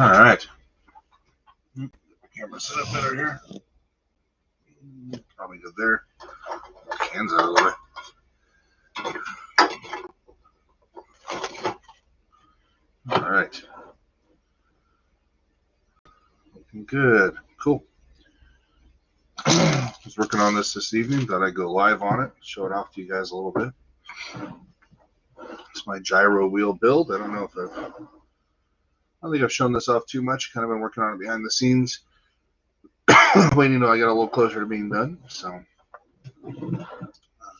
All right. Camera set up better here. Probably good there. Hands out of the way. All right. Looking good. Cool. I was working on this evening. Thought I'd go live on it. Show it off to you guys a little bit. It's my gyro wheel build. I don't think I've shown this off too much. Kind of been working on it behind the scenes. Waiting until I get a little closer to being done. So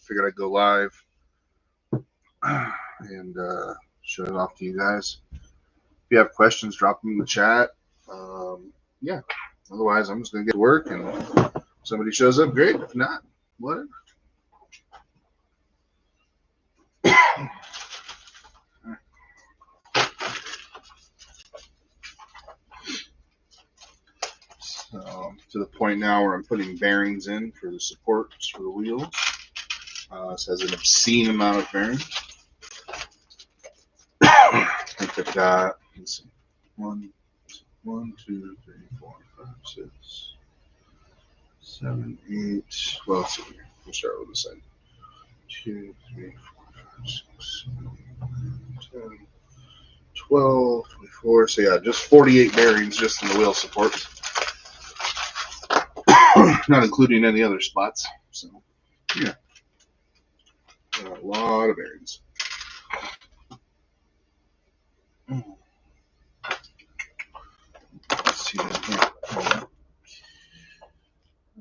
figured I'd go live and show it off to you guys. If you have questions, drop them in the chat. Yeah. Otherwise, I'm just going to get to work, and if somebody shows up, great. If not, whatever. So, to the point now where I'm putting bearings in for the supports for the wheels. This has an obscene amount of bearings. I think I've got, let's see, 1, 2, 3, 4, 5, 6, 7, 8. Well, let's see here. We'll start with this side. 2, 3, 4, 5, 6, 7, 10, 12, 24. So yeah, just 48 bearings just in the wheel supports, not including any other spots. So yeah, a lot of bearings. Let's see that here.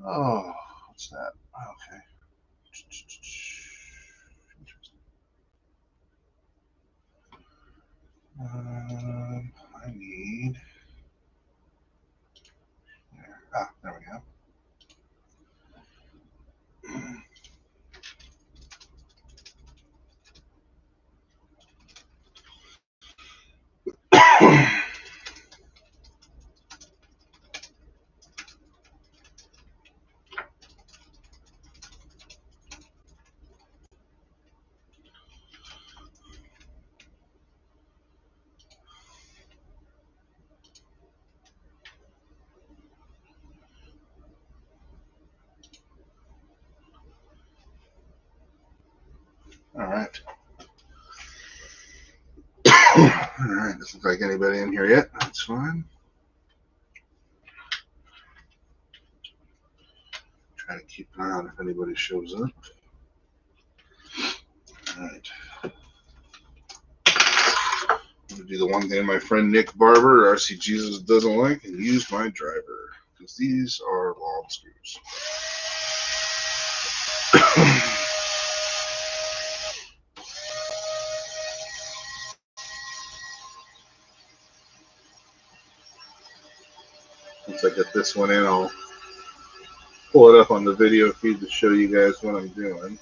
Oh, what's that? Okay. I need. There we go. All right. All right. Doesn't look like anybody in here yet. That's fine. Try to keep an eye on if anybody shows up. All right. I'm going to do the one thing my friend Nick Barber, RC Jesus, doesn't like, and use my driver, because these are long screws. Once I get this one in, I'll pull it up on the video feed to show you guys what I'm doing.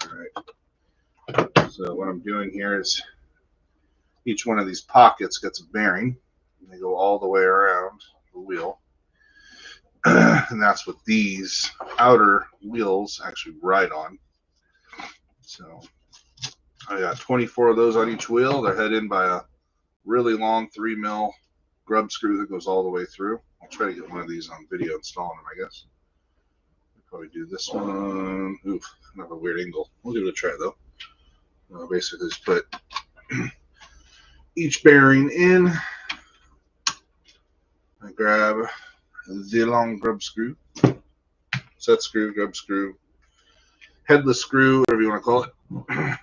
Alright, so what I'm doing here is each one of these pockets gets a bearing, and they go all the way around the wheel. And that's what these outer wheels actually ride on. So I got 24 of those on each wheel. They're head in by a really long 3mm grub screw that goes all the way through. I'll try to get one of these on video installing them, I guess. I'll probably do this one. Oof, another weird angle. We'll give it a try though. Basically just put each bearing in. I grab the long grub screw, set screw, grub screw, headless screw, whatever you want to call it. I'll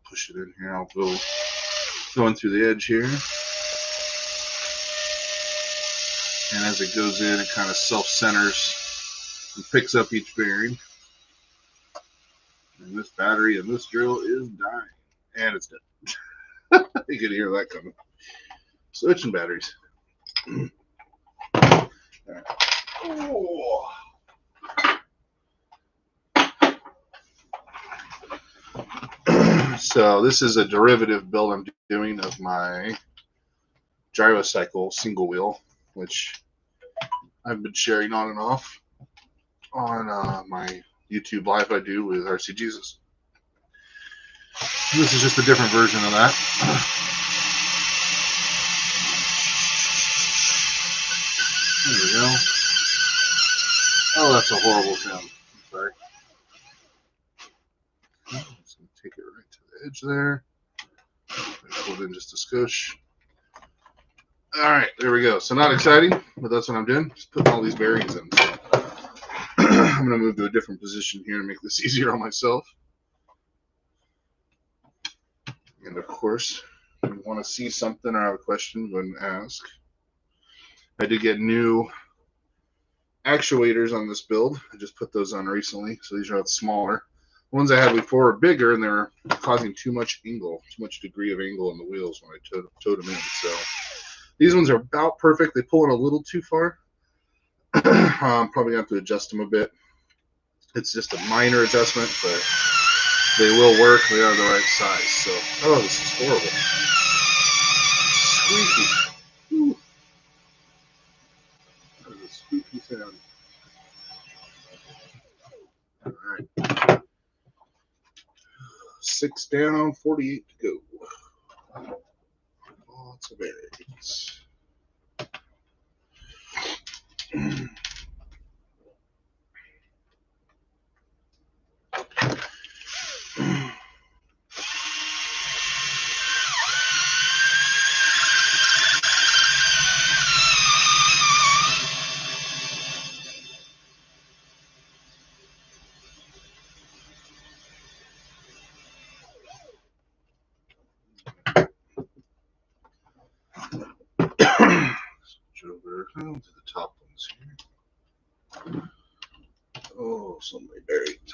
push it in here. I'll go going through the edge here. And as it goes in, it kind of self-centers and picks up each bearing. And this battery and this drill is dying. And it's dead. You can hear that coming. Switching batteries. All right. Oh. So this is a derivative build I'm doing of my gyrocycle single wheel, which I've been sharing on and off on my YouTube live I do with RC Jesus. This is just a different version of that. There we go. Oh, that's a horrible sound. I'm sorry. I'm just going to take it right to the edge there. Pull it in just a skosh. All right, there we go. So not exciting, but that's what I'm doing. Just putting all these bearings in. So I'm going to move to a different position here to make this easier on myself. And of course, if you want to see something or have a question, go ahead and ask. I did get new actuators on this build. I just put those on recently, so these are smaller. The ones I had before were bigger, and they were causing too much angle, too much degree of angle on the wheels when I towed them in. So these ones are about perfect. They pull in a little too far. I'm probably going to have to adjust them a bit. It's just a minor adjustment, but they will work. They are the right size. So, oh, this is horrible. Squeaky. Ooh. That is a squeaky sound. All right. 6 down, 48 to go. Lots of bearings. Switch over to the top ones here. Oh, so many bearings.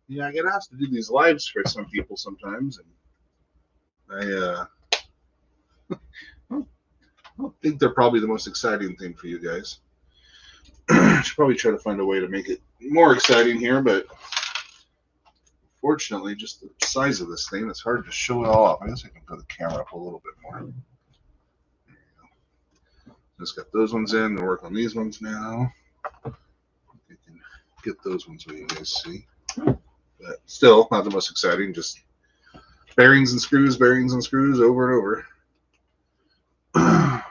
Yeah, I get asked to do these lives for some people sometimes, and I don't think they're probably the most exciting thing for you guys. I should probably try to find a way to make it more exciting here, but fortunately, just the size of this thing, it's hard to show it all off. I guess I can put the camera up a little bit more. There you go. Just got those ones in, and work on these ones now. I can get those ones so you guys see. But still, not the most exciting, just bearings and screws over and over. Alright,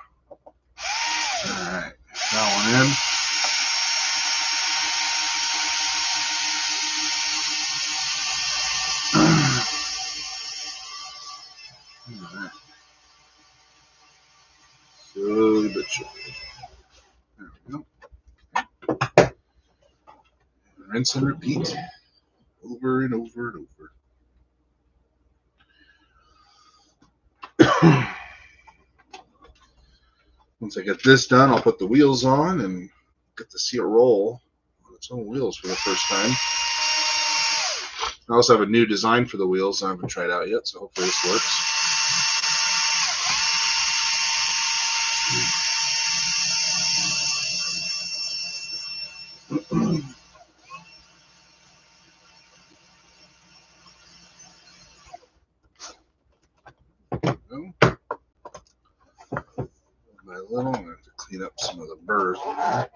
that one in. Alright. Slowly but surely. There we go. Rinse and repeat. Over and over and over. Once I get this done, I'll put the wheels on and get to see it roll on its own wheels for the first time. I also have a new design for the wheels I haven't tried out yet, so hopefully this works. By little, I'm going to have to clean up some of the burrs in there.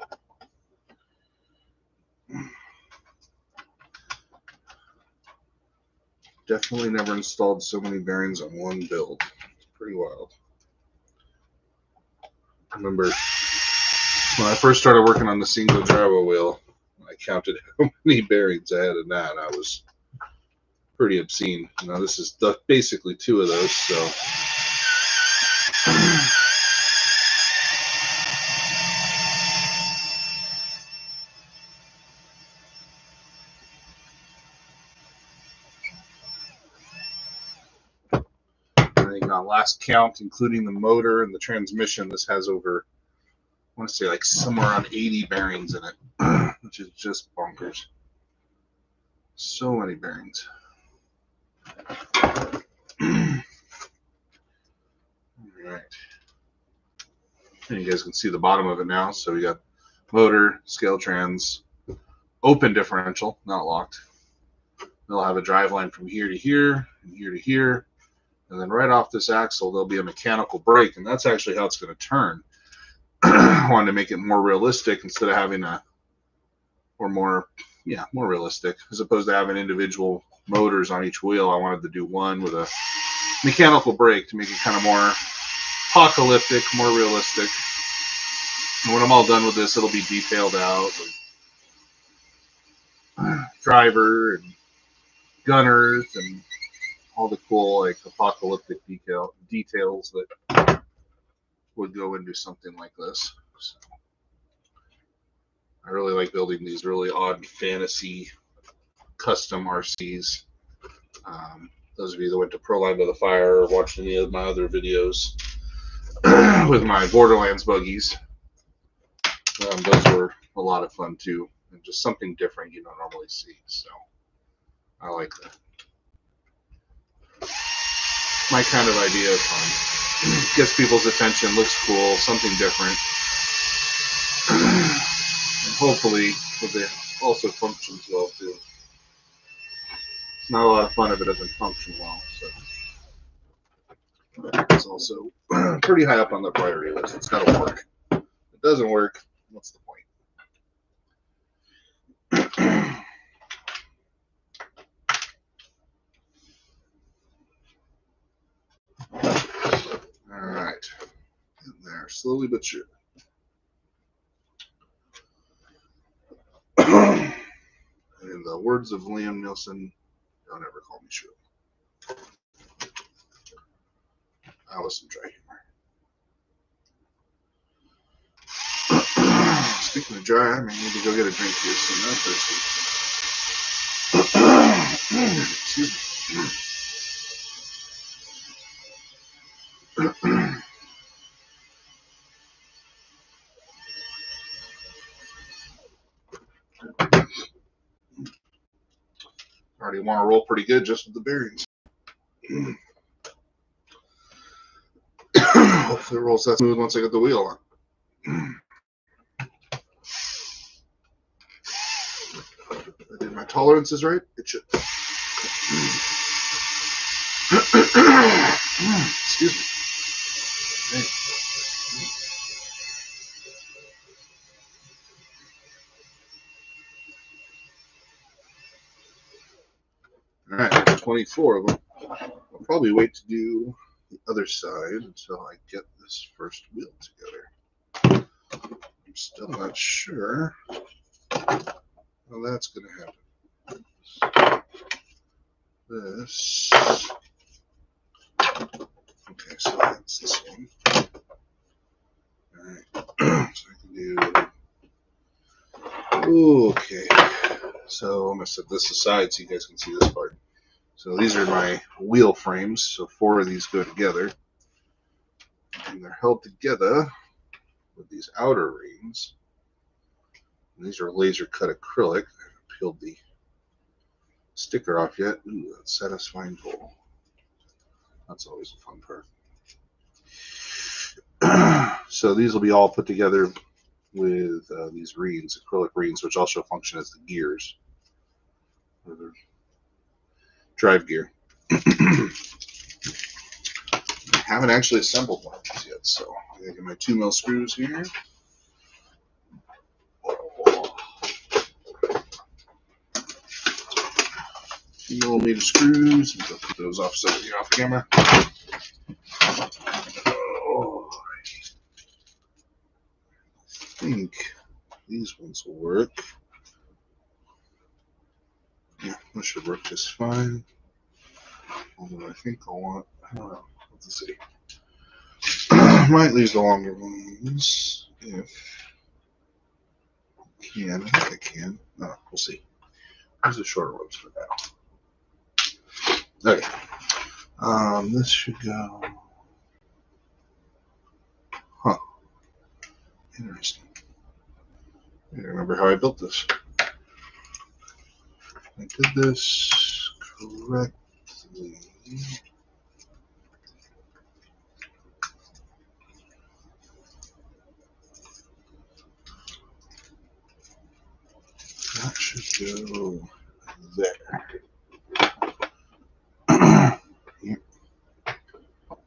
Definitely never installed so many bearings on one build. It's pretty wild. I remember when I first started working on the single gyro wheel, I counted how many bearings I had in that, and I was pretty obscene. Now this is basically 2 of those, so. I think on last count, including the motor and the transmission, this has over, I want to say like somewhere around 80 bearings in it, which is just bonkers. So many bearings. All right. And you guys can see the bottom of it now. So we got motor, scale trans, open differential, not locked. They'll have a drive line from here to here and here to here. And then right off this axle, there'll be a mechanical brake. And that's actually how it's going to turn. I wanted to make it more realistic instead of having more realistic. As opposed to having individual motors on each wheel, I wanted to do one with a mechanical brake to make it kind of more apocalyptic, more realistic. And when I'm all done with this, it'll be detailed out. Driver and gunners and all the cool like apocalyptic details that would go into something like this. So I really like building these really odd fantasy custom RCs. Those of you that went to Pro Line by the Fire or watched any of my other videos with my Borderlands buggies, those were a lot of fun too, and just something different you don't normally see. So I like that. My kind of idea of fun. Gets people's attention, looks cool, something different. And hopefully it also functions well too. It's not a lot of fun if it doesn't function well. So it's also pretty high up on the priority list. It's got to work. If it doesn't work, what's the point? All right, in there, slowly but surely. In the words of Liam Nielsen, don't ever call me Shirley. I was some dry humor. Speaking of dry, I may need to go get a drink here soon. I'm thirsty. Excuse me. Already want to roll pretty good just with the bearings. Hopefully it rolls that smooth once I get the wheel on. If I did my tolerances right, it should. Excuse me. Hey. All right, 24 of them. I'll probably wait to do the other side until I get this first wheel together. I'm still not sure how that's going to happen. This. Okay, so that's this one. All right, so I can do. Okay, so I'm going to set this aside so you guys can see this part. So these are my wheel frames. So 4 of these go together. And they're held together with these outer rings. And these are laser cut acrylic. I haven't peeled the sticker off yet. Ooh, that's satisfying goal. That's always a fun part. So these will be all put together with these rings, acrylic rings, which also function as the gears. Or the drive gear. I haven't actually assembled one of these yet, so I'm going to get my 2mm screws here. 2mm screws. I'll put those off camera. Oh, I think these ones will work. Yeah, that should work just fine. Although I think I'll want, I don't know, let's see. Might leave the longer ones if I can. I think I can. No, we'll see. Use the shorter ones for now. Okay. This should go. Huh. Interesting. I don't remember how I built this. I did this correctly.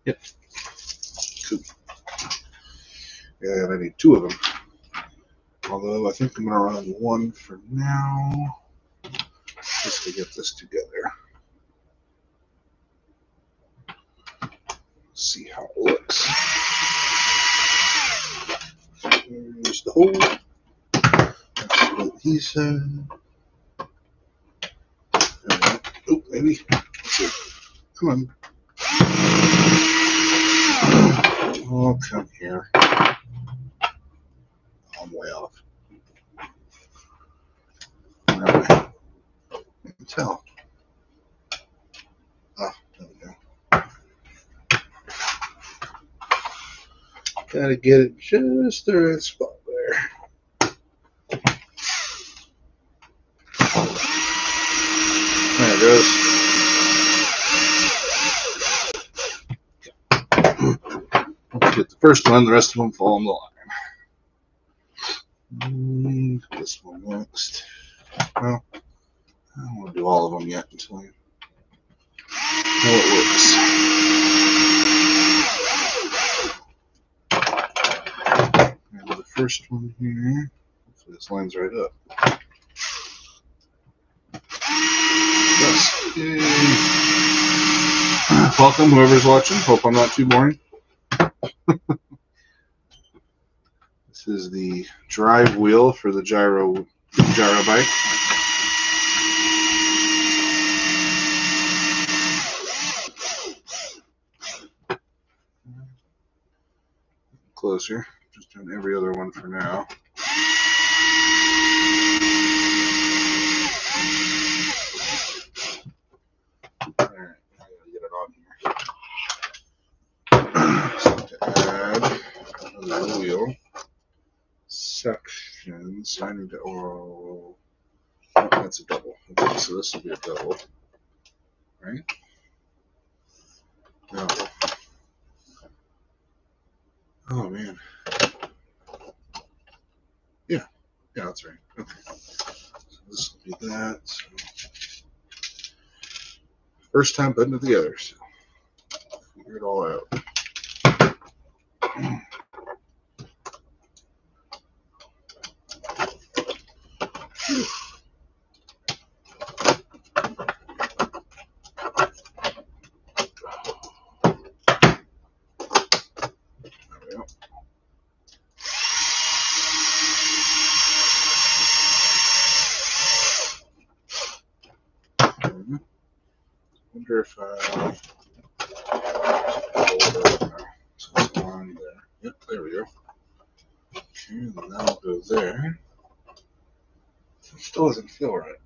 Yep. Cool. And I need 2 of them. Although I think I'm going to run 1 for now, just to get this together. See how it looks. There's the hole. That's what he said. Oh, maybe. Let's see. Come on. Oh, come here. I'm way off. Where am I? You can tell. Ah, there we go. Gotta get it just the right spot there. There it goes. Let's get the first one, the rest of them fall in the line. This one next. Well, I don't want to do all of them yet until I know it works. And the first one here, hopefully this lines right up. Yes. Yay. Welcome, whoever's watching. Hope I'm not too boring. This is the drive wheel for the gyro bike. Closer. Just doing every other one for now. Alright, I gotta get it on here. So to add another wheel sections, I need to, oh, that's a double. Okay, so this will be a double, right? No. Oh man. Yeah, that's right. Okay. So this will be that. So first time putting it together, so figure it all out. Wonder if so it's on there. Yep, there we go. Okay, and then that'll go there. It still doesn't feel right.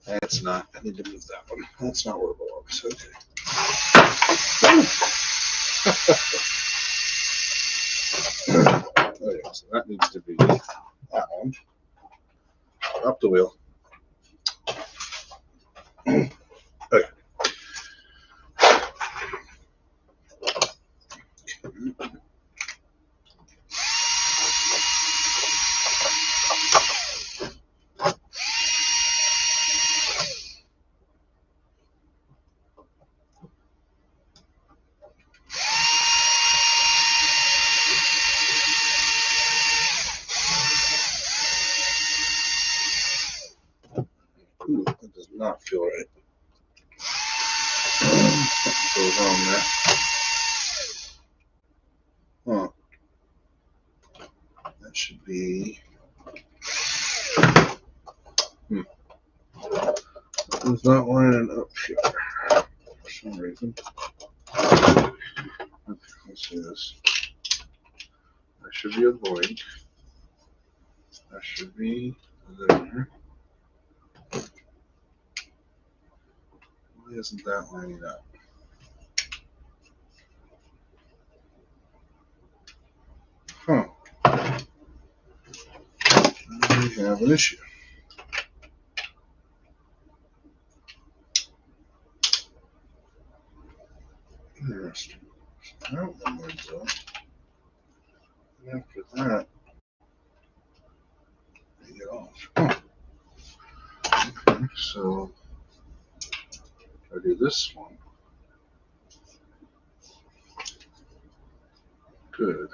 That's not. I need to move that one. That's not where it belongs. Okay. Okay, so that needs to be that one. Up the wheel. Okay. Ooh, that does not feel right. Something goes on there. Huh. That should be. It's not lining up here for some reason. Okay, let's see this. That should be a void. That should be there. Why isn't that lining up? Huh. We have an issue. Interesting. That one lines up. And after that, they get off. Huh. Okay, so I do this one. Good.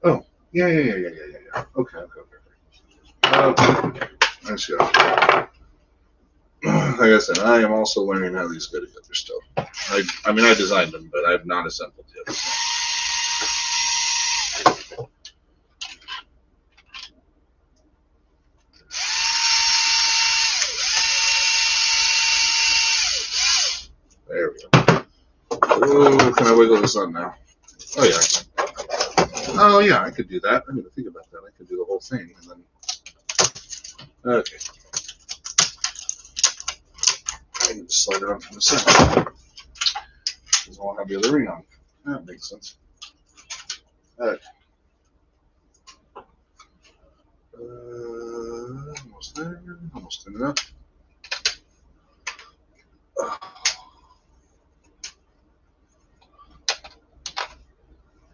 Oh, yeah. Okay. Let's go. Like I said, I am also learning how these go together still. I mean, I designed them, but I have not assembled yet. There we go. Oh, can I wiggle this on now? Oh, yeah. Oh, yeah, I could do that. I didn't even think about that. I could do the whole thing. And then... Okay. I can just slide it on from the side. Because I won't have the other ring on. That makes sense. Okay. Almost there. Almost enough.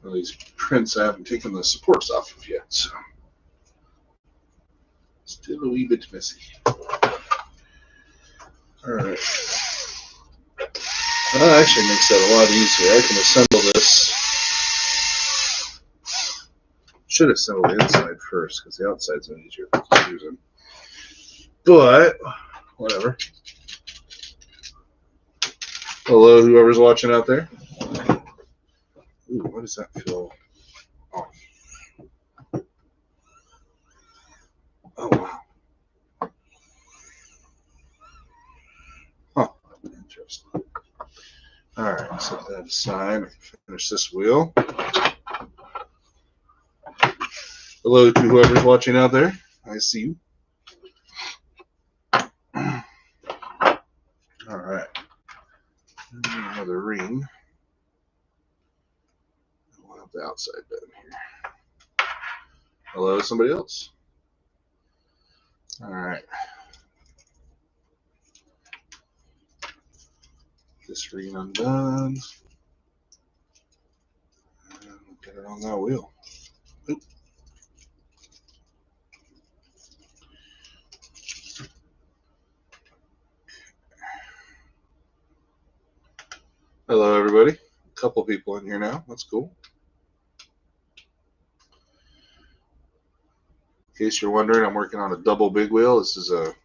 Well, these prints I haven't taken the supports off of yet, so still a wee bit messy. Alright. That actually makes that a lot easier. I can assemble this. Should assemble the inside first, because the outside's an easier confusing. But, whatever. Hello, whoever's watching out there. Ooh, what does that feel? Oh, wow. Huh. Interesting. Alright, set that aside. I can finish this wheel. Hello to whoever's watching out there. I see you. Alright. Another ring. We'll have the outside done here. Hello, somebody else. Alright. This ring undone. And we'll get it on that wheel. Oop. Hello, everybody. A couple people in here now. That's cool. In case you're wondering, I'm working on a double big wheel. This is a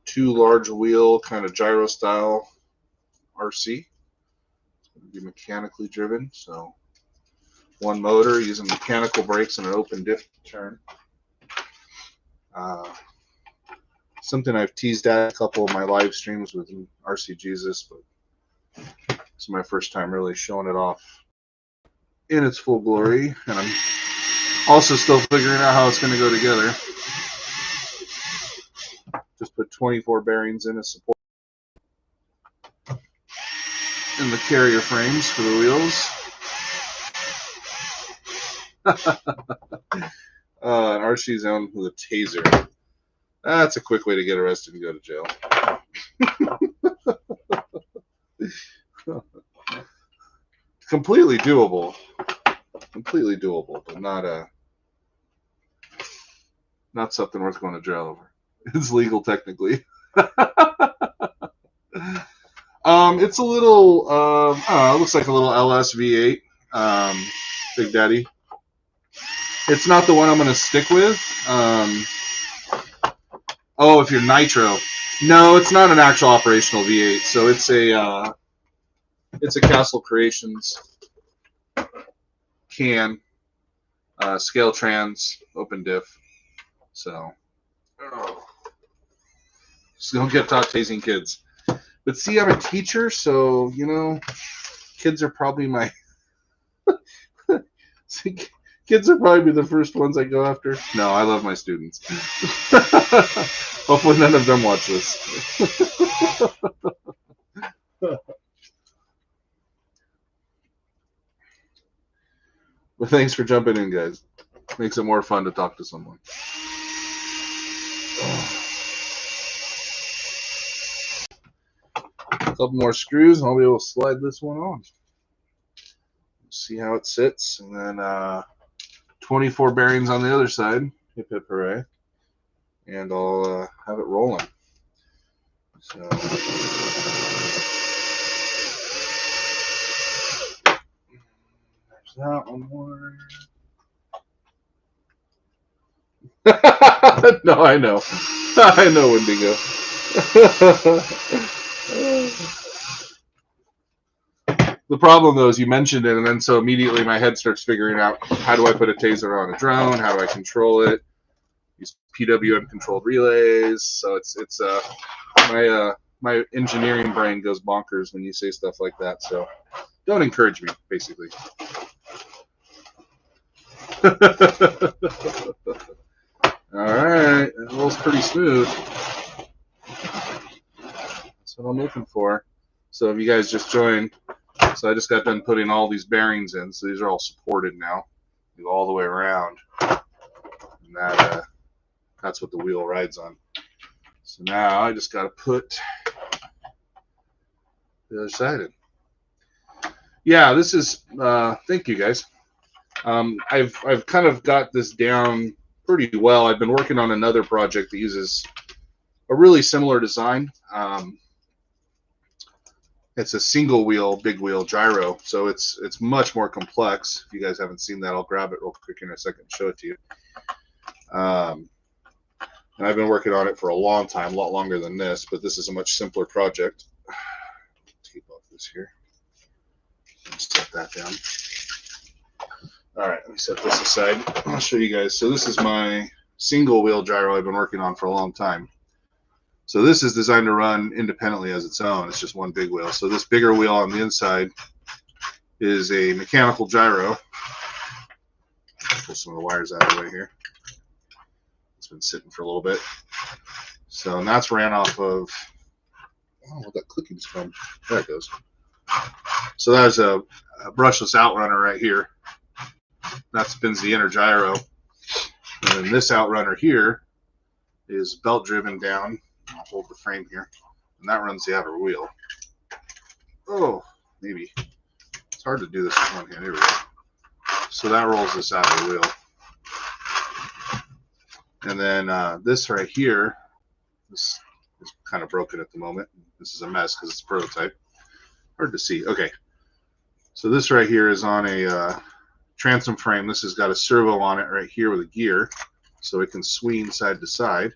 2 large wheel, kind of gyro style RC. It's going to be mechanically driven, so 1 motor using mechanical brakes and an open diff turn. Something I've teased at a couple of my live streams with RC Jesus, but it's my first time really showing it off in its full glory, and I'm also still figuring out how it's going to go together. Just put 24 bearings in as support in the carrier frames for the wheels. An RC zone with a taser. That's a quick way to get arrested and go to jail. Completely doable, but not something worth going to jail over. It's legal technically. It's a little, it looks like a little LS V8, Big Daddy. It's not the one I'm going to stick with. Oh, if you're nitro. No, it's not an actual operational V8. So it's a Castle Creations can, scale trans, open diff. So, just don't get taught tasing kids. But see, I'm a teacher, so, you know, kids are probably my... see, kids are probably the first ones I go after. No, I love my students. Hopefully none of them watch this. But thanks for jumping in, guys. Makes it more fun to talk to someone. A couple more screws, and I'll be able to slide this one on. See how it sits, and then 24 bearings on the other side. Hip hip hooray! And I'll have it rolling. So there's that one more. No, I know. I know, Wendigo. The problem, though, is you mentioned it, and then so immediately my head starts figuring out, how do I put a taser on a drone? How do I control it? Use PWM controlled relays. So it's my engineering brain goes bonkers when you say stuff like that. So don't encourage me, basically. All right, that rolls pretty smooth. That's what I'm looking for. So if you guys just joined, so I just got done putting all these bearings in. So these are all supported now. Go all the way around, and that's what the wheel rides on. So now I just got to put the other side in. Yeah, this is. Thank you guys. I've kind of got this down pretty well. I've been working on another project that uses a really similar design. It's a single wheel, big wheel gyro, so it's much more complex. If you guys haven't seen that, I'll grab it real quick in a second and show it to you. And I've been working on it for a long time, a lot longer than this, but this is a much simpler project. Tape off this here. Set that down. All right, let me set this aside. I'll show you guys. So this is my single wheel gyro I've been working on for a long time. So this is designed to run independently as its own. It's just one big wheel. So this bigger wheel on the inside is a mechanical gyro. Pull some of the wires out of the way here. It's been sitting for a little bit. So and that's ran off of, oh, where'd that clicking's from? There it goes. So that's a brushless outrunner right here. That spins the inner gyro. And then this outrunner here is belt driven down. I'll hold the frame here. And that runs the outer wheel. Oh, maybe. It's hard to do this with one hand. Here we go. So that rolls this outer wheel. And then this right here, this is kind of broken at the moment. This is a mess because it's a prototype. Hard to see. Okay. So this right here is on a transom frame. This has got a servo on it right here with a gear, so it can swing side to side.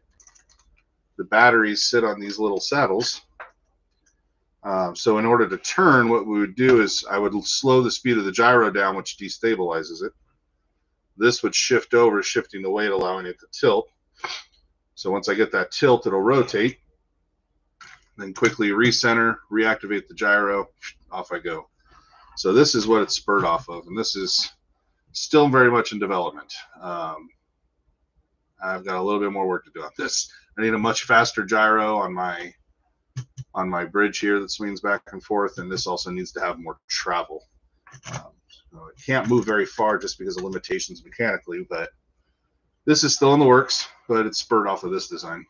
The batteries sit on these little saddles. So in order to turn, what we would do is I would slow the speed of the gyro down, which destabilizes it. This would shift over, shifting the weight, allowing it to tilt. So once I get that tilt, it'll rotate. Then quickly recenter, reactivate the gyro, off I go. So this is what it's spurred off of, and this is still very much in development. I've got a little bit more work to do on this. I need a much faster gyro on my bridge here that swings back and forth, and this also needs to have more travel. So it can't move very far just because of limitations mechanically, but this is still in the works, but it's spurred off of this design.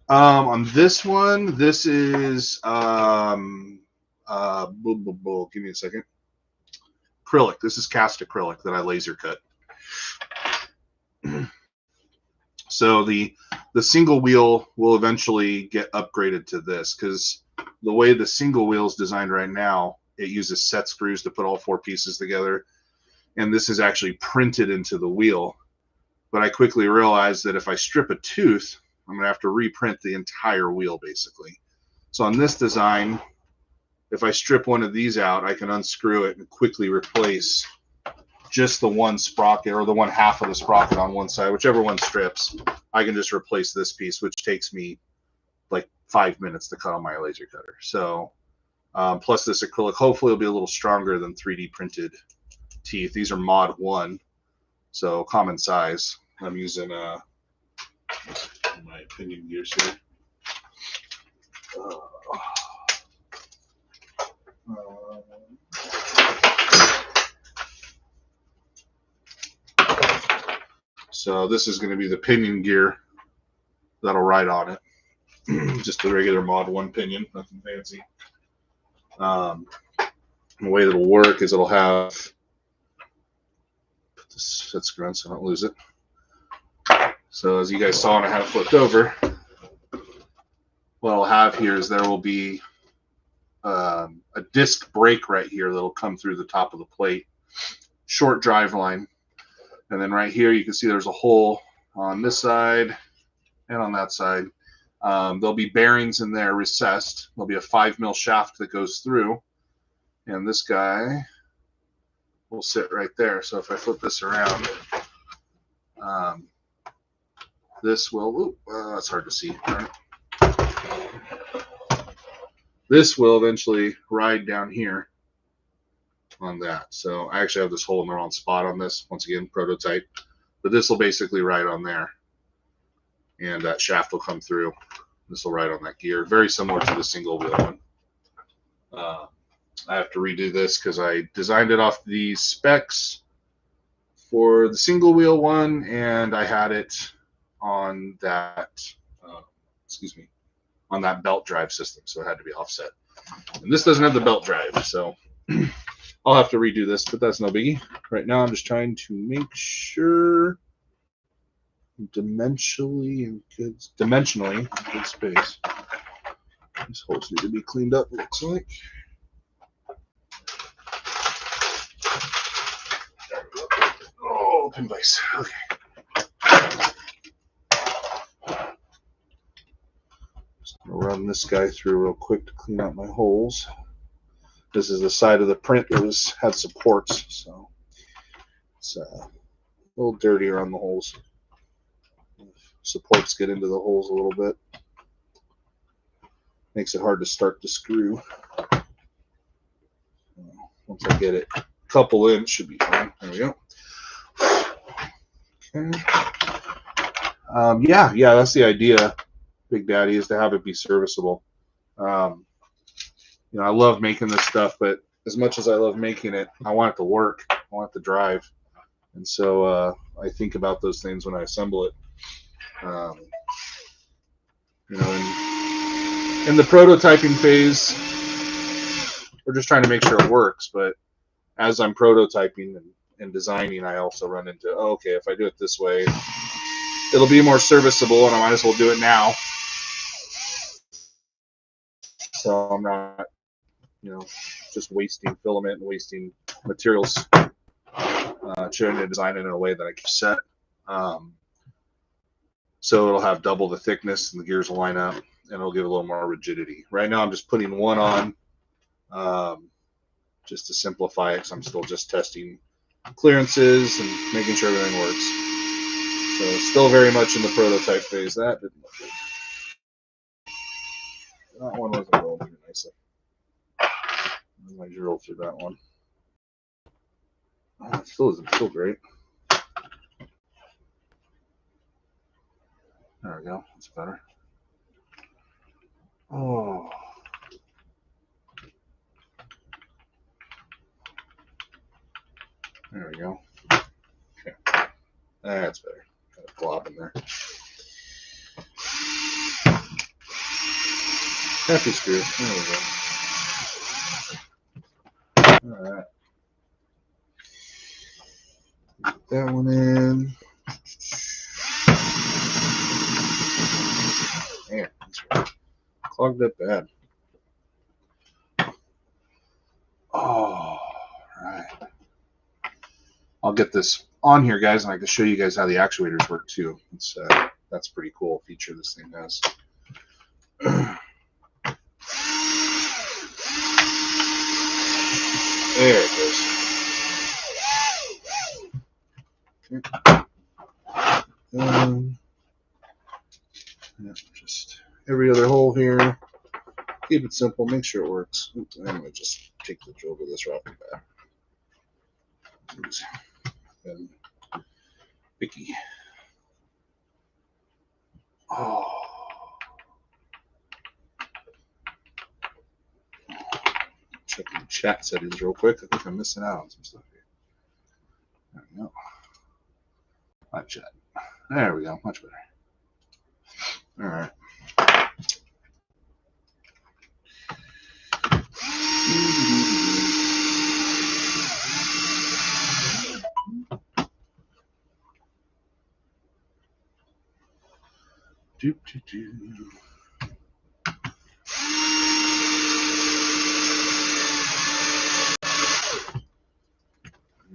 On this one, this is give me a second. Acrylic. This is cast acrylic that I laser cut. So the single wheel will eventually get upgraded to this, because the way the single wheel is designed right now, it uses set screws to put all four pieces together, and this is actually printed into the wheel. But I quickly realized that if I strip a tooth, I'm going to have to reprint the entire wheel, basically. So on this design, if I strip one of these out, I can unscrew it and quickly replace just the one sprocket, or the one half of the sprocket on one side, whichever one strips. I can just replace this piece, which takes me like 5 minutes to cut on my laser cutter. So plus this acrylic hopefully will be a little stronger than 3D printed teeth. These are mod 1, so common size. I'm using my pinion gears here. So this is going to be the pinion gear that'll ride on it. Just a regular mod 1 pinion, nothing fancy. The way that'll work is it'll have, put this set screw in so I don't lose it. So as you guys saw when I had it flipped over, what I'll have here is there will be a disc brake right here that'll come through the top of the plate. Short drive line. And then right here you can see there's a hole on this side and on that side. There'll be bearings in there recessed. There'll be a 5mm shaft that goes through. And this guy will sit right there. So if I flip this around, this will, that's hard to see. This will eventually ride down here on that. So I actually have this hole in the wrong spot on this. Once again, prototype. But this will basically ride on there. And that shaft will come through. This will ride on that gear. Very similar to the single wheel one. I have to redo this because I designed it off the specs for the single wheel one, and I had it on that, on that belt drive system, so it had to be offset. And this doesn't have the belt drive, so I'll have to redo this, but that's no biggie. Right now, I'm just trying to make sure dimensionally in good space. These holes need to be cleaned up, looks like. Oh, pin vise. Okay. Just gonna run this guy through real quick to clean out my holes. This is the side of the print that had supports, so it's a little dirtier on the holes. Supports get into the holes a little bit. Makes it hard to start the screw. Once I get it a couple in, should be fine. There we go. Okay. Yeah, that's the idea, Big Daddy, is to have it be serviceable. I love making this stuff, but as much as I love making it, I want it to work. I want it to drive. And so I think about those things when I assemble it. In the prototyping phase, we're just trying to make sure it works. But as I'm prototyping and designing, I also run into, okay, if I do it this way, it'll be more serviceable, and I might as well do it now. So I'm not, just wasting filament and wasting materials, trying to design it in a way that I can set. So it'll have double the thickness, and the gears will line up, and it'll give a little more rigidity. Right now I'm just putting one on just to simplify it, because I'm still just testing clearances and making sure everything works. So still very much in the prototype phase. That didn't look good. That one wasn't rolling very nicely. I drilled through that one. Oh, it still isn't still great. There we go. That's better. Oh. There we go. Okay. That's better. Got a glob in there. Happy screw. There we go. Alright. Put that one in. Man, that's right. Clogged up bad. Oh, right. I'll get this on here, guys, and I can show you guys how the actuators work too. That's a pretty cool feature this thing has. There it goes. Okay. Just every other hole here. Keep it simple. Make sure it works. Oops, I'm going to just take the drill to this right back. And Vicky. Oh. Checking chat settings real quick. I think I'm missing out on some stuff here. There we go. Live chat. There we go. Much better. All right. Do, do, do.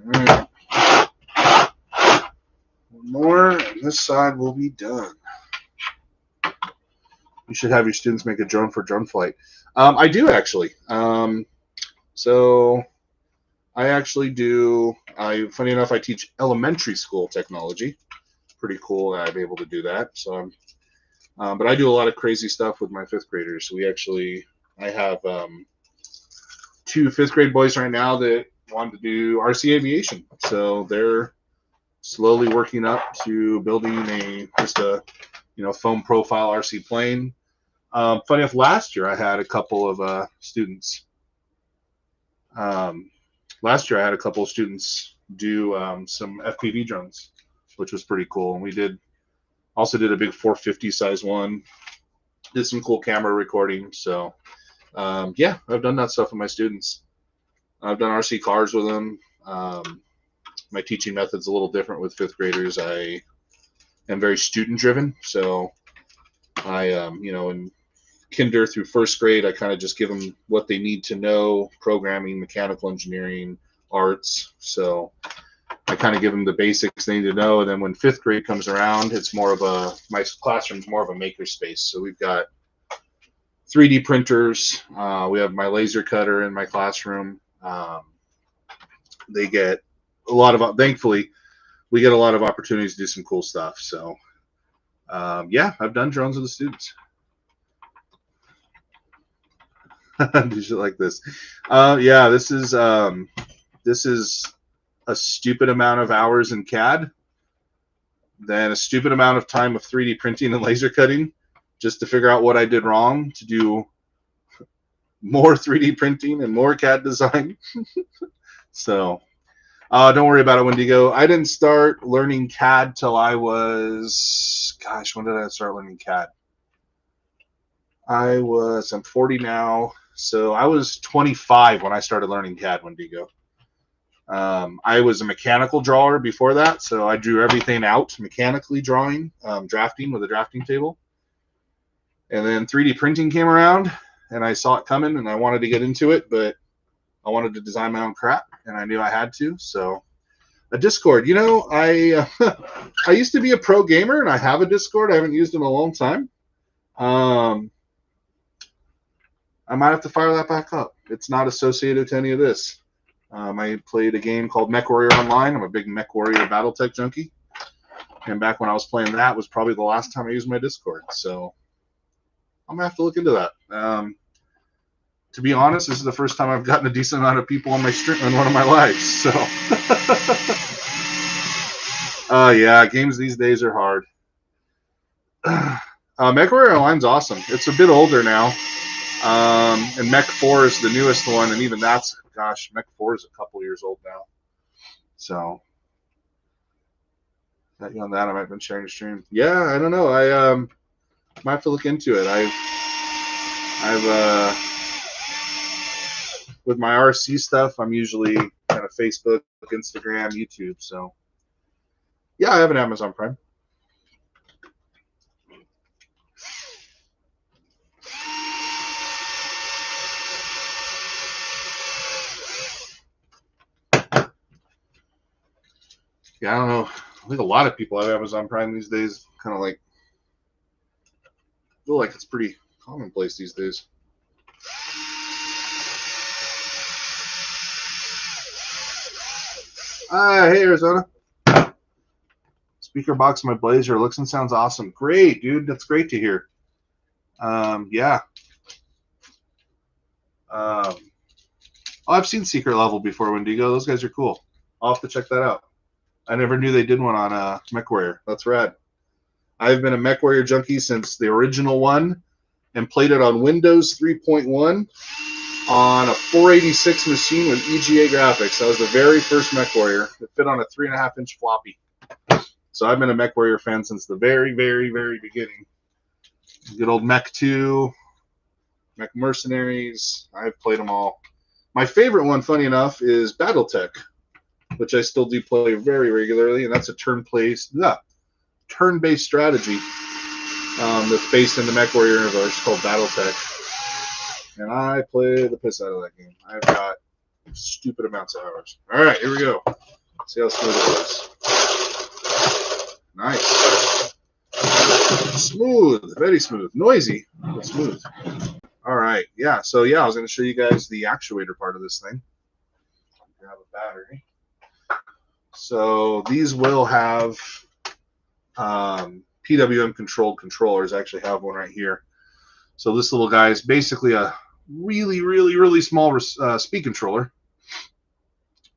All right. One more, and this side will be done. You should have your students make a drone for drone flight. I do actually. So I actually do. Funny enough, I teach elementary school technology. Pretty cool that I'm able to do that. So, but I do a lot of crazy stuff with my fifth graders. I have 2 fifth grade boys right now that want to do RC aviation. So they're slowly working up to building just a foam profile RC plane. Funny enough, last year I had a couple of students. Last year I had a couple of students do some FPV drones, which was pretty cool. And we also did a big 450 size one. Did some cool camera recording. So yeah, I've done that stuff with my students. I've done RC cars with them. My teaching method's a little different with fifth graders. I am very student driven. So in kinder through first grade, I kind of just give them what they need to know: programming, mechanical engineering, arts. So I kind of give them the basics they need to know. And then when fifth grade comes around, it's my classroom's more of a maker space. So we've got 3D printers. We have my laser cutter in my classroom. They get thankfully, we get a lot of opportunities to do some cool stuff. So yeah, I've done drones with the students. Do shit like this. Yeah, this is a stupid amount of hours in CAD, then a stupid amount of time of 3D printing and laser cutting just to figure out what I did wrong, to do more 3D printing and more CAD design. So don't worry about it, Wendigo. I didn't start learning CAD till I was, gosh, when did I start learning CAD? I'm 40 now, so I was 25 when I started learning CAD, Wendigo. I was a mechanical drawer before that, so I drew everything out mechanically, drafting with a drafting table. And then 3D printing came around, and I saw it coming, and I wanted to get into it, but I wanted to design my own crap, and I knew I had to. So a Discord, I I used to be a pro gamer, and I have a Discord. I haven't used it in a long time. I might have to fire that back up. It's not associated to any of this. I played a game called MechWarrior Online. I'm a big MechWarrior BattleTech junkie. And back when I was playing that was probably the last time I used my Discord. So I'm going to have to look into that. To be honest, this is the first time I've gotten a decent amount of people on my stream on one of my lives. So yeah, games these days are hard. MechWarrior Online's awesome. It's a bit older now. And Mech 4 is the newest one, and even that's, gosh, Mech 4 is a couple years old now. So, that you on that, I might have been sharing a stream. Yeah, I don't know. I might have to look into it. I've with my RC stuff, I'm usually kind of Facebook, Instagram, YouTube. So, yeah, I have an Amazon Prime. Yeah, I don't know. I think a lot of people have Amazon Prime these days. Kind of like, I feel like it's pretty commonplace these days. Hey, Arizona. Speaker box my Blazer looks and sounds awesome. Great, dude. That's great to hear. Yeah. Oh, I've seen Secret Level before, Wendigo. Those guys are cool. I'll have to check that out. I never knew they did one on MechWarrior. That's rad. I've been a MechWarrior junkie since the original one and played it on Windows 3.1 on a 486 machine with EGA graphics. That was the very first MechWarrior. It fit on a 3.5-inch floppy. So I've been a MechWarrior fan since the very, very, very beginning. Good old Mech 2, Mech Mercenaries. I've played them all. My favorite one, funny enough, is BattleTech, which I still do play very regularly, and that's a turn-based strategy. that's based in the MechWarrior universe called BattleTech. And I play the piss out of that game. I've got stupid amounts of hours. All right, here we go. See how smooth it is. Nice. Smooth, very smooth. Noisy, but smooth. All right, yeah. So yeah, I was going to show you guys the actuator part of this thing. Grab a battery. So these will have PWM controlled controllers. I actually have one right here. So this little guy is basically a really small speed controller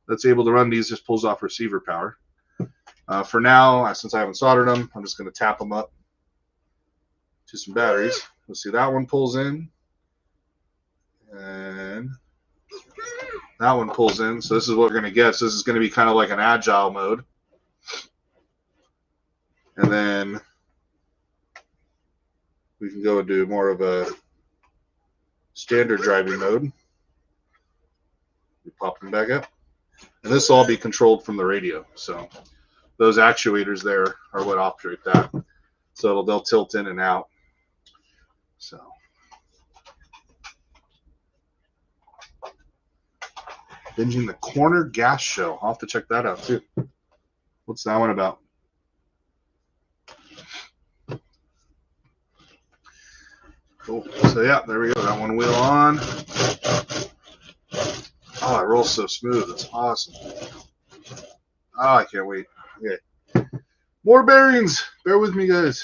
that's able to run these. Just pulls off receiver power. For now, since I haven't soldered them, I'm just going to tap them up to some batteries. Let's see, that one pulls in, and that one pulls in. So this is what we're going to get. So this is going to be kind of like an agile mode. And then we can go into more of a standard driving mode. We pop them back up. And this will all be controlled from the radio. So those actuators there are what operate that. So they'll tilt in and out. So binging the Corner Gas Show. I'll have to check that out too. What's that one about? Cool. So yeah, there we go. That one wheel on. Oh, it rolls so smooth. It's awesome. Oh, I can't wait. Okay. More bearings. Bear with me, guys.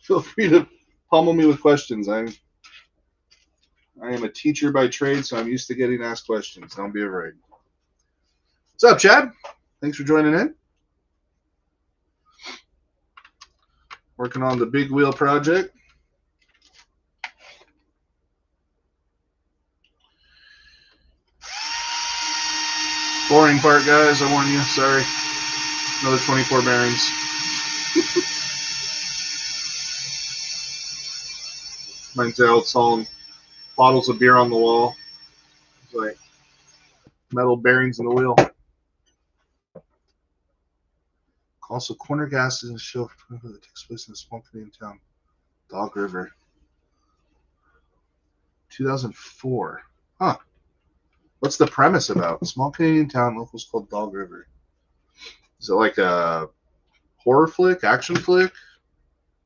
Feel free to pummel me with questions. I am a teacher by trade, so I'm used to getting asked questions. Don't be afraid. What's up, Chad? Thanks for joining in. Working on the big wheel project. Boring part, guys. I warn you. Sorry. Another 24 bearings. Mine's out selling bottles of beer on the wall. It's like metal bearings in the wheel. Also, Corner Gas is a show that takes place in a small Canadian town, Dog River. 2004. Huh. What's the premise about? Small Canadian town, locals called Dog River. Is it like a horror flick, action flick,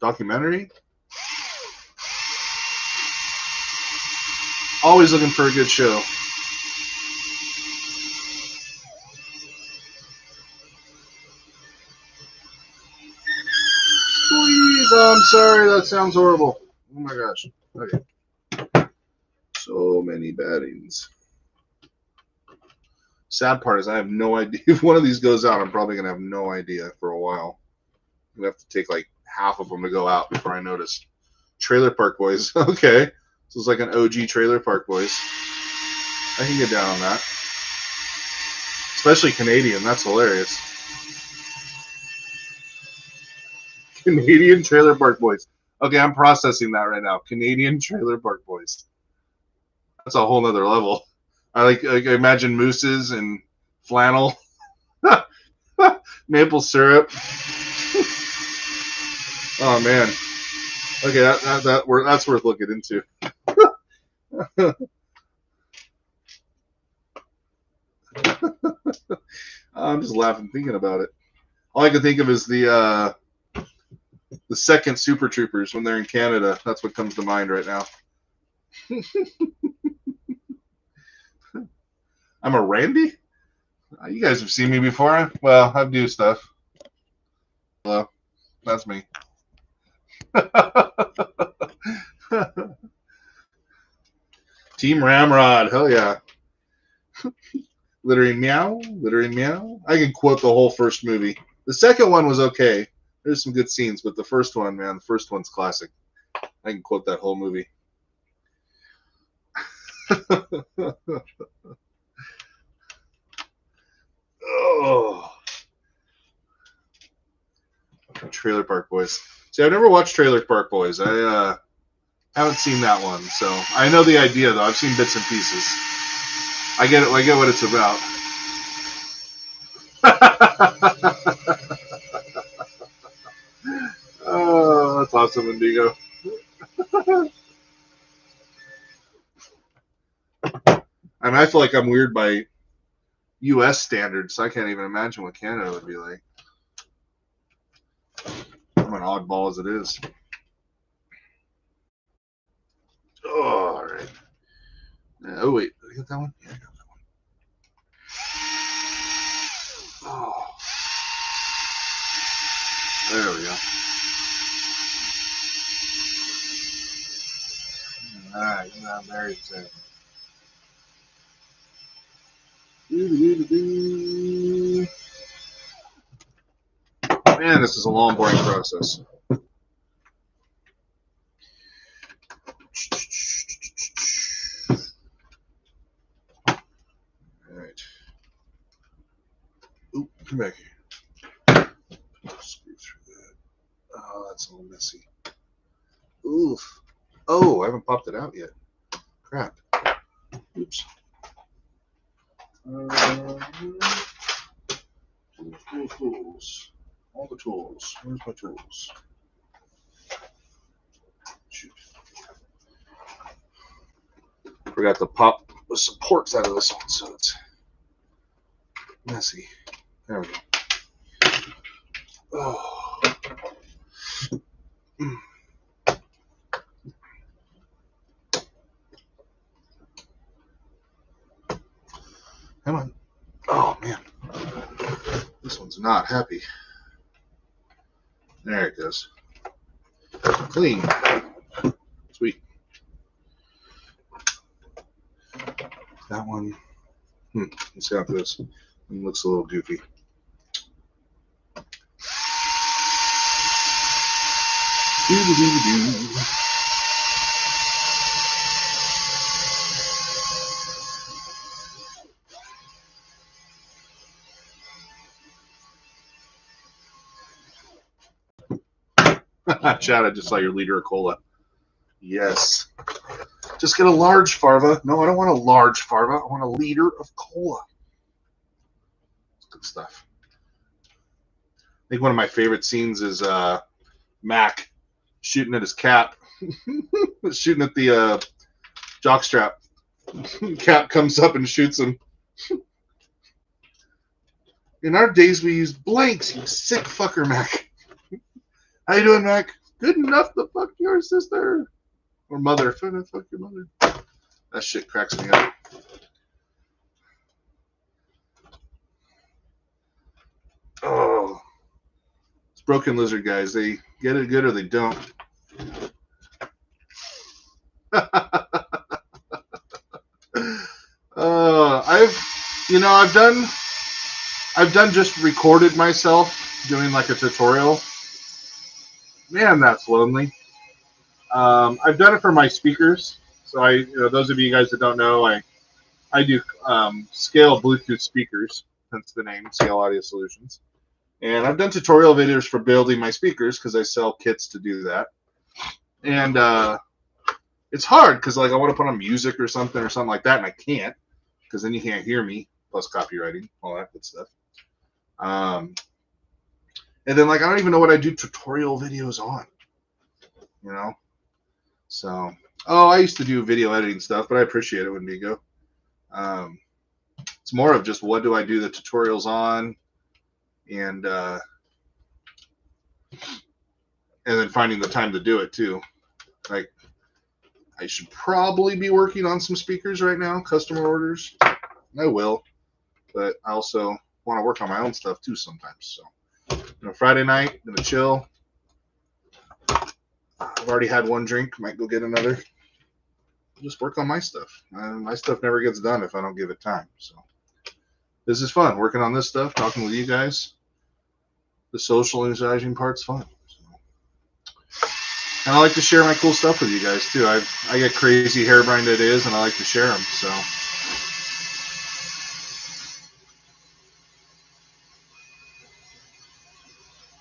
documentary? Always looking for a good show. Please, I'm sorry, that sounds horrible. Oh my gosh. Okay. So many battings. Sad part is I have no idea. If one of these goes out, I'm probably going to have no idea for a while. I'm going to have to take like half of them to go out before I notice. Trailer Park Boys. Okay. So it's like an OG Trailer Park Boys. I can get down on that. Especially Canadian. That's hilarious. Canadian Trailer Park Boys. Okay, I'm processing that right now. Canadian Trailer Park Boys. That's a whole nother level. I like imagine mooses and flannel, maple syrup. Oh man. Okay, that's worth looking into. I'm just laughing thinking about it. All I can think of is the second Super Troopers when they're in Canada. That's what comes to mind right now. I'm a Randy? You guys have seen me before. Well, I do stuff. Hello. That's me. Team Ramrod. Hell yeah. Littering meow. Littering meow. I can quote the whole first movie. The second one was okay. There's some good scenes, but the first one, man, the first one's classic. I can quote that whole movie. Oh. Trailer Park Boys. See, I've never watched Trailer Park Boys. I haven't seen that one, so I know the idea though. I've seen bits and pieces. I get it. I get what it's about. awesome, Indigo. I mean, I feel like I'm weird by U.S. standards, so I can't even imagine what Canada would be like. I'm an oddball as it is. Oh, all right. Oh, wait. Did I get that one? Yeah, I got that one. Oh. There we go. All right. Now, there it's at. Man, this is a long, boring process. All right. Oop, come back here. Screw through that. Oh, that's a little messy. Oof. Oh, I haven't popped it out yet. Crap. Oops. Tools. All the tools. Where's my tools? Shoot. Forgot to pop the supports out of this one, so it's messy. There we go. Oh. Come on. Oh, man. This one's not happy. There it goes. Clean. Sweet. That one. Let's see how it goes. It looks a little goofy. Chad, I just saw your liter of cola. Yes. Just get a large Farva. No, I don't want a large Farva. I want a liter of cola. Good stuff. I think one of my favorite scenes is Mac shooting at his cap. Shooting at the jockstrap. Cap comes up and shoots him. In our days, we used blanks, you sick fucker, Mac. How you doing, Mac? Good enough to fuck your sister. Or mother. Fuck your mother. That shit cracks me up. Oh. It's Broken Lizard, guys. They get it good or they don't. I've done just recorded myself doing like a tutorial. Man, that's lonely. I've done it for my speakers. So those of you guys that don't know, I do scale Bluetooth speakers, hence the name Scale Audio Solutions. And I've done tutorial videos for building my speakers because I sell kits to do that. And it's hard because like I want to put on music or something like that, and I can't because then you can't hear me, plus copywriting, all that good stuff. And then like I don't even know what I do tutorial videos on, you know. So I used to do video editing stuff, but I appreciate it when you go. It's more of just what do I do the tutorials on, and then finding the time to do it too. Like I should probably be working on some speakers right now, customer orders. I will, but I also want to work on my own stuff too sometimes. So Friday night, I'm gonna chill. I've already had one drink, might go get another. Just work on my stuff. My stuff never gets done if I don't give it time. So this is fun, working on this stuff, talking with you guys. The socializing part's fun. So. And I like to share my cool stuff with you guys too. I get crazy harebrained it is, and I like to share them. So.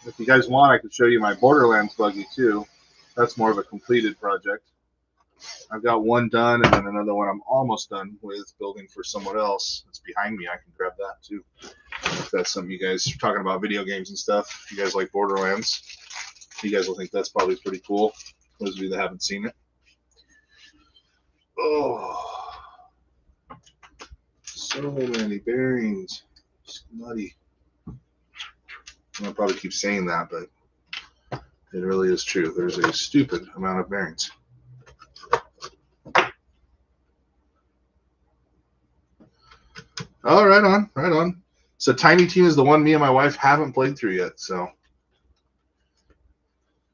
If you guys want, I can show you my Borderlands buggy too. That's more of a completed project. I've got one done, and then another one I'm almost done with building for someone else. It's behind me. I can grab that too. If that's something you guys are talking about, video games and stuff. If you guys like Borderlands. You guys will think that's probably pretty cool, those of you that haven't seen it. Oh, so many bearings. It's nutty. I'll probably keep saying that, but it really is true. There's a stupid amount of bearings. Oh, right on, right on. So Tiny Teen is the one me and my wife haven't played through yet. So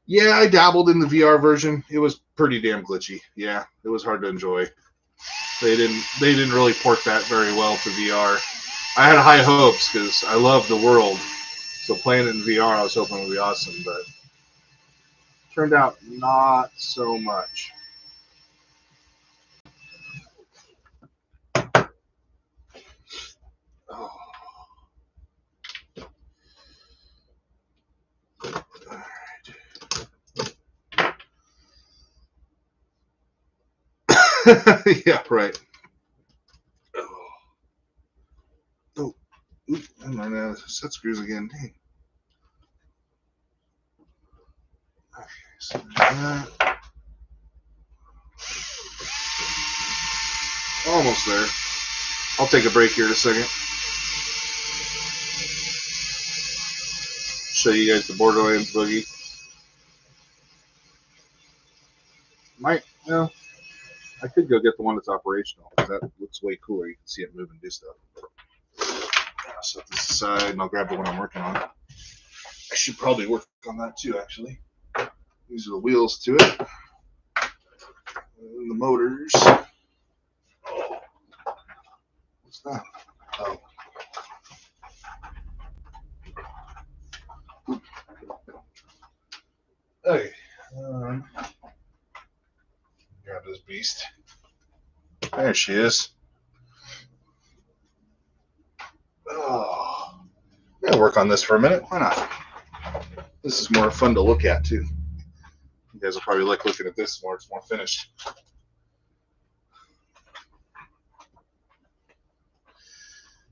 yeah, I dabbled in the VR version. It was pretty damn glitchy. Yeah, it was hard to enjoy. They didn't really port that very well to VR. I had high hopes because I love the world. So playing it in VR, I was hoping it would be awesome, but turned out not so much. Oh. Yeah, right. Oh, oop, I'm running out of set screws again. Dang. Okay, so that. Almost there. I'll take a break here in a second. Show you guys the Borderlands boogie. Well, I could go get the one that's operational. That looks way cooler. You can see it move and do stuff. I'll set this aside and I'll grab the one I'm working on. I should probably work on that too, actually. These are the wheels to it. And the motors. Oh. What's that? Oh. Okay. Grab this beast. There she is. Oh. I'm gonna work on this for a minute. Why not? This is more fun to look at too. You guys will probably like looking at this more. It's more finished.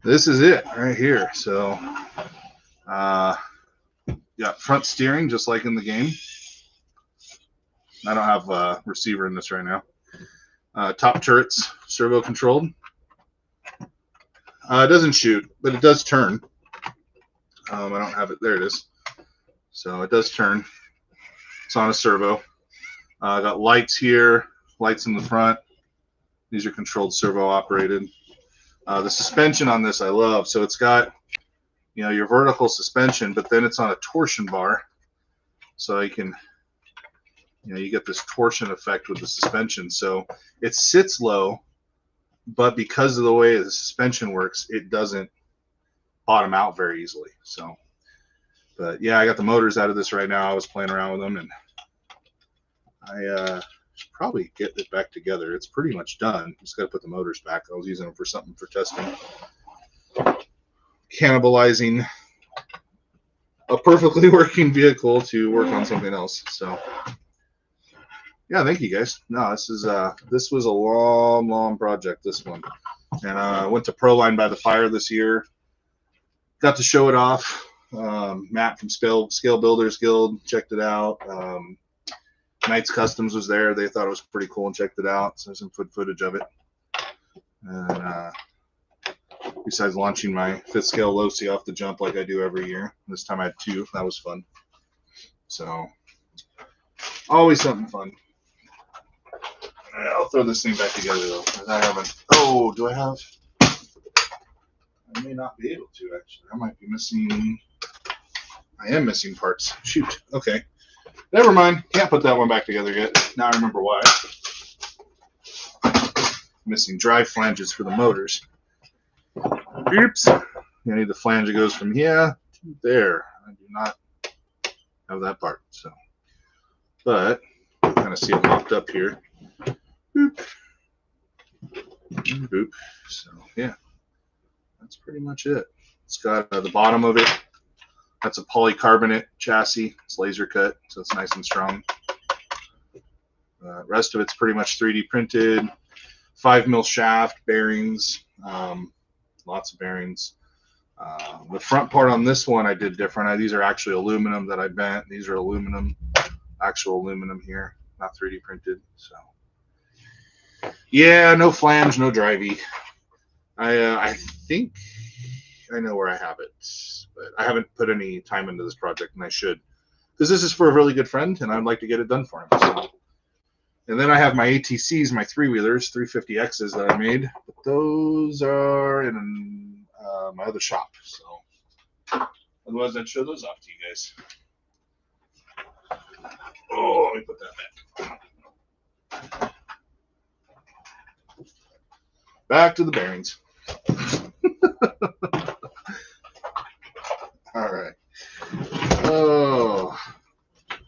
This is it right here. So, got front steering just like in the game. I don't have a receiver in this right now. Top turrets, servo controlled. It doesn't shoot, but it does turn. I don't have it. There it is. So it does turn. It's on a servo. Got lights here, lights in the front. These are controlled servo operated. The suspension on this I love. So it's got, your vertical suspension, but then it's on a torsion bar. So you can, you get this torsion effect with the suspension. So it sits low, but because of the way the suspension works, it doesn't bottom out very easily. So, but yeah, I got the motors out of this right now. I was playing around with them, and I should probably get it back together. It's pretty much done. Just got to put the motors back. I was using them for something for testing. Cannibalizing a perfectly working vehicle to work on something else. So yeah, thank you guys. No, this was a long project, this one. And I went to Proline by the Fire this year. Got to show it off. Matt from Scale Builders Guild checked it out. Knights Customs was there. They thought it was pretty cool and checked it out. So there's some footage of it. And besides launching my 5th scale Losi off the jump like I do every year, this time I had 2. That was fun. So always something fun. I'll throw this thing back together though. I haven't. Oh, do I have? I may not be able to actually. I might be missing. I am missing parts. Shoot. Okay. Never mind. Can't put that one back together yet. Now I remember why. Missing drive flanges for the motors. Oops. I need the flange that goes from here to there. I do not have that part. So, but you kind of see it mocked up here. Boop. Boop. So yeah, that's pretty much it. It's got the bottom of it. That's a polycarbonate chassis. It's laser cut, so it's nice and strong. Rest of it's pretty much 3D printed. 5 mil shaft, bearings, lots of bearings. The front part on this one I did different. These are actually aluminum that I bent. These are aluminum, actual aluminum here, not 3D printed. So yeah, no flange, no drivey. I think I know where I have it, but I haven't put any time into this project, and I should, because this is for a really good friend, and I'd like to get it done for him. So. And then I have my ATCs, my three-wheelers, 350Xs that I made. But those are in my other shop. So otherwise, I'd show those off to you guys. Oh, let me put that back. Back to the bearings. All right. Oh,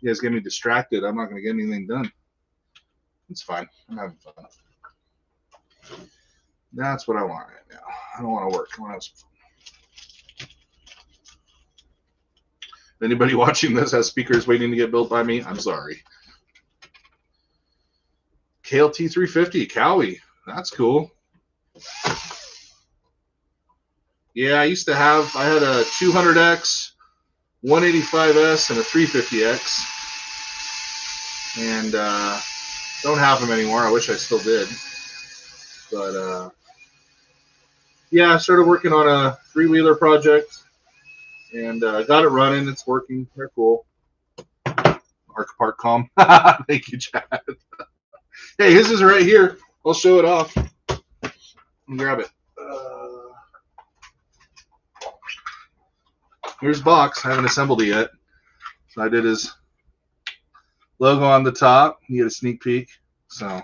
you guys get me distracted. I'm not going to get anything done. It's fine. I'm having fun. That's what I want right now. I don't want to work. I want to have some fun. If anybody watching this has speakers waiting to get built by me, I'm sorry. KLT 350, Cowie. That's cool. Yeah, I had a 200X, 185S, and a 350X. And don't have them anymore. I wish I still did. But yeah, I started working on a three-wheeler project, and got it running. It's working. They're cool. Part1.5. Thank you, Chad. Hey, his is right here. I'll show it off. Let me grab it. Here's the box. I haven't assembled it yet. So I did his logo on the top. You get a sneak peek. So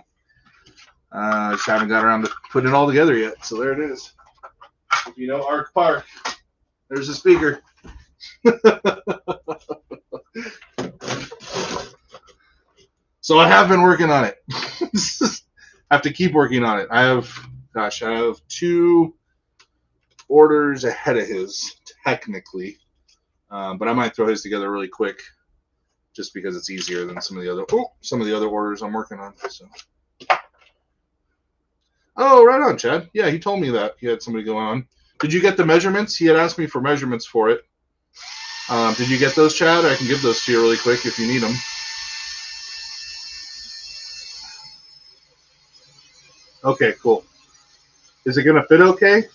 just haven't got around to putting it all together yet. So there it is. If you know Arc Park, there's the speaker. So I have been working on it. I have to keep working on it. I have 2 orders ahead of his, technically. But I might throw his together really quick, just because it's easier than some of the other orders I'm working on. So. Oh, right on, Chad. Yeah, he told me that he had somebody going on. Did you get the measurements? He had asked me for measurements for it. Did you get those, Chad? I can give those to you really quick if you need them. Okay, cool. Is it going to fit okay?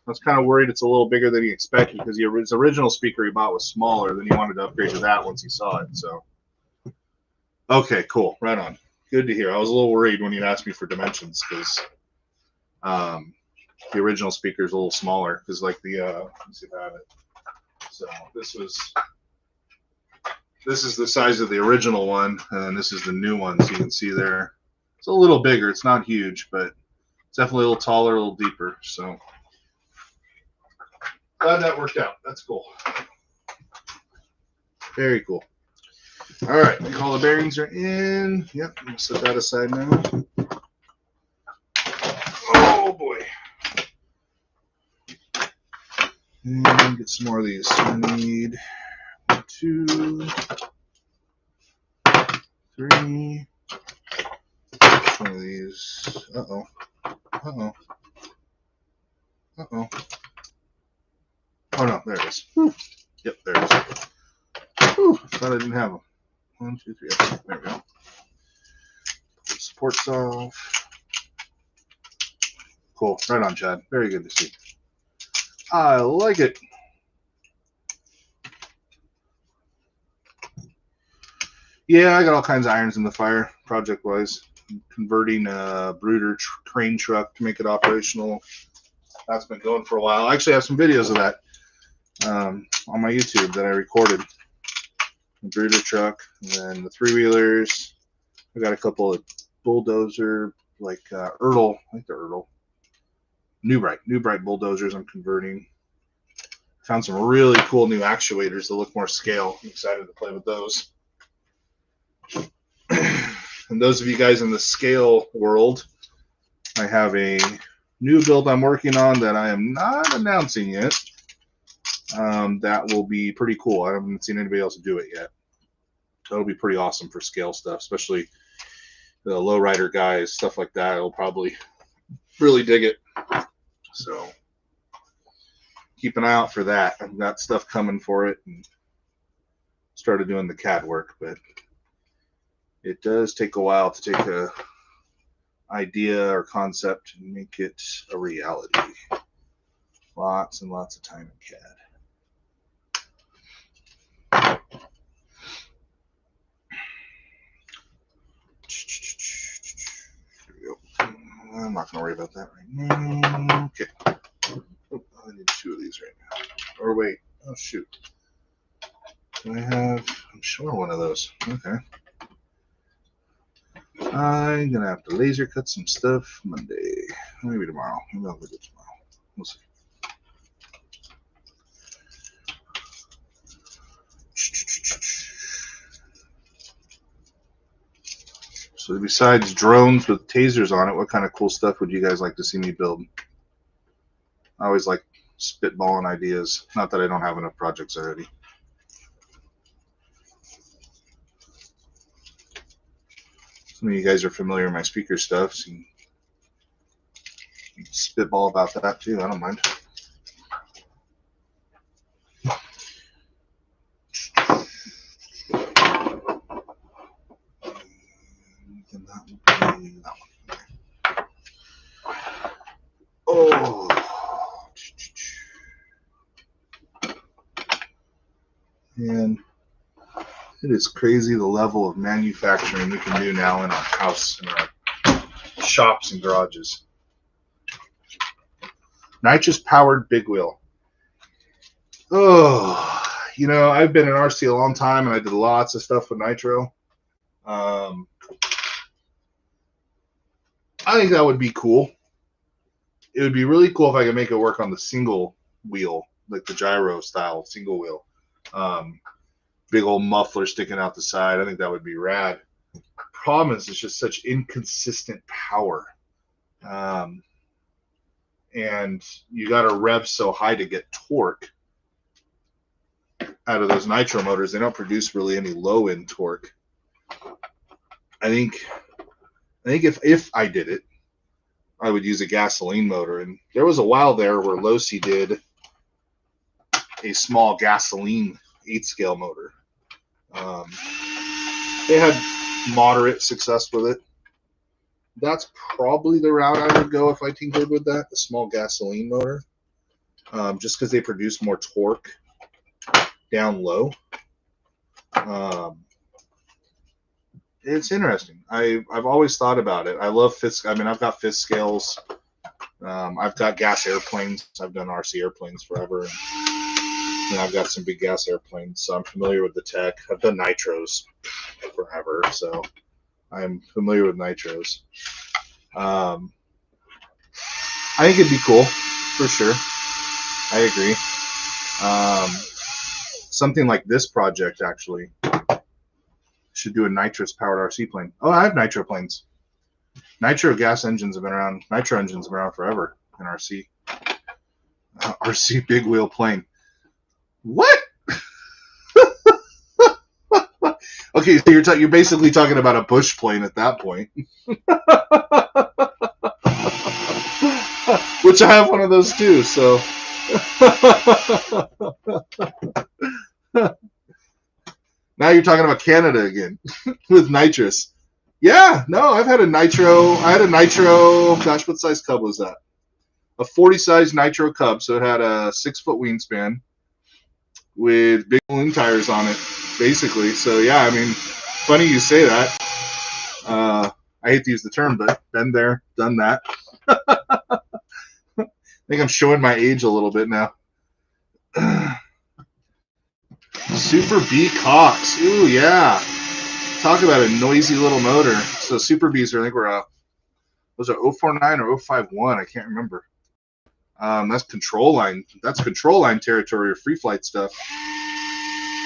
I was kind of worried it's a little bigger than he expected, because his original speaker he bought was smaller. Then he wanted to upgrade to that once he saw it. So, okay, cool. Right on. Good to hear. I was a little worried when you asked me for dimensions, because the original speaker is a little smaller. Because like the let me see if I have it. So this is the size of the original one, and this is the new one. So you can see there, it's a little bigger. It's not huge, but it's definitely a little taller, a little deeper. So. Glad that worked out. That's cool. Very cool. All right, all the bearings are in. Yep, I'm gonna set that aside now. Oh boy. And get some more of these. I need 1, 2, 3. One of these. Uh-oh. Uh-oh. Uh-oh. Oh no, there it is. Whew. Yep, there it is. Whew, thought I didn't have them. 1, 2, 3. Okay, there we go. Put the supports off. Cool. Right on, Chad. Very good to see. I like it. Yeah, I got all kinds of irons in the fire, project-wise. Converting a brooder crane truck to make it operational. That's been going for a while. I actually have some videos of that on my YouTube that I recorded. The brooder truck, and then the three-wheelers. I got a couple of bulldozer, like Ertl, I think they're Ertl. New Bright bulldozers I'm converting. Found some really cool new actuators that look more scale. I'm excited to play with those. And those of you guys in the scale world, I have a new build I'm working on that I am not announcing yet. That will be pretty cool. I haven't seen anybody else do it yet. That'll be pretty awesome for scale stuff, especially the lowrider guys, stuff like that, will probably really dig it. So keep an eye out for that. I've got stuff coming for it and started doing the CAD work, but it does take a while to take a idea or concept and make it a reality. Lots and lots of time in CAD. Here we go. I'm not going to worry about that right now. Okay. Oh, I need 2 of these right now. Or wait. Oh, shoot. Do I have... I'm showing one of those. Okay. I'm going to have to laser cut some stuff Monday. Maybe tomorrow. Maybe I'll do it tomorrow. We'll see. So besides drones with tasers on it, what kind of cool stuff would you guys like to see me build? I always like spitballing ideas. Not that I don't have enough projects already. Some of you guys are familiar with my speaker stuff, so you can spitball about that too. I don't mind. Oh. And it is crazy the level of manufacturing we can do now in our house, in our shops and garages. Nitrous powered big wheel. Oh, you know, I've been in RC a long time and I did lots of stuff with nitro. I think that would be cool. It would be really cool if I could make it work on the single wheel, like the gyro style single wheel. Big old muffler sticking out the side. I think that would be rad. Problem is, it's just such inconsistent power. And you got to rev so high to get torque out of those nitro motors. They don't produce really any low end torque. I think if I did it, I would use a gasoline motor. And there was a while there where Losi did a small gasoline 8-scale motor. They had moderate success with it. That's probably the route I would go if I tinkered with that, the small gasoline motor, just because they produce more torque down low. It's interesting. I've always thought about it. I love fifth. I mean, I've got fifth scales. I've got gas airplanes. I've done RC airplanes forever. And I've got some big gas airplanes, so I'm familiar with the tech. I've done nitros forever, so I'm familiar with nitros. I think it'd be cool, for sure. I agree. Something like this project, actually, should do a nitrous-powered RC plane. Oh, I have nitro planes. Nitro gas engines have been around. Nitro engines have been around forever in RC. RC big wheel plane. What? Okay, so you're basically talking about a bush plane at that point. Which I have one of those too, so. Now you're talking about Canada again with nitrous. Yeah, no, I've had a nitro. I had a nitro. Gosh, what size cub was that? A 40 size nitro cub, so it had a 6-foot wingspan with big balloon tires on it, basically. So yeah, I mean, funny you say that. I hate to use the term, but been there, done that. I think I'm showing my age a little bit now. Super B Cox. Ooh, yeah. Talk about a noisy little motor. So Super Bs are, I think we're those are 049 or 051. I can't remember. That's control line. That's control line territory or free flight stuff.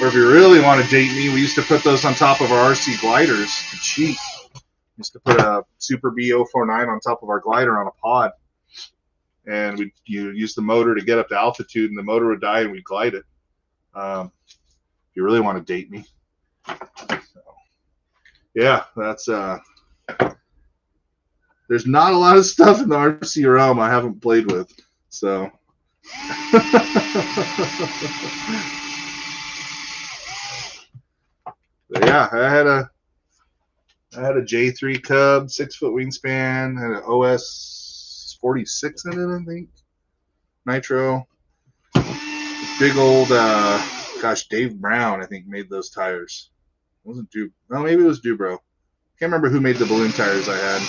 Or if you really want to date me, we used to put those on top of our RC gliders to cheat. We used to put a Super B 049 on top of our glider on a pod. And we'd use the motor to get up to altitude, and the motor would die, and we'd glide it. If you really want to date me. So, yeah, that's there's not a lot of stuff in the RC realm I haven't played with. So. But yeah, I had a J3 Cub, 6-foot wingspan, had an OS 46 in it, I think. Nitro. Big old, gosh, Dave Brown, I think, made those tires. It wasn't Dub. No, maybe it was Dubro. Can't remember who made the balloon tires I had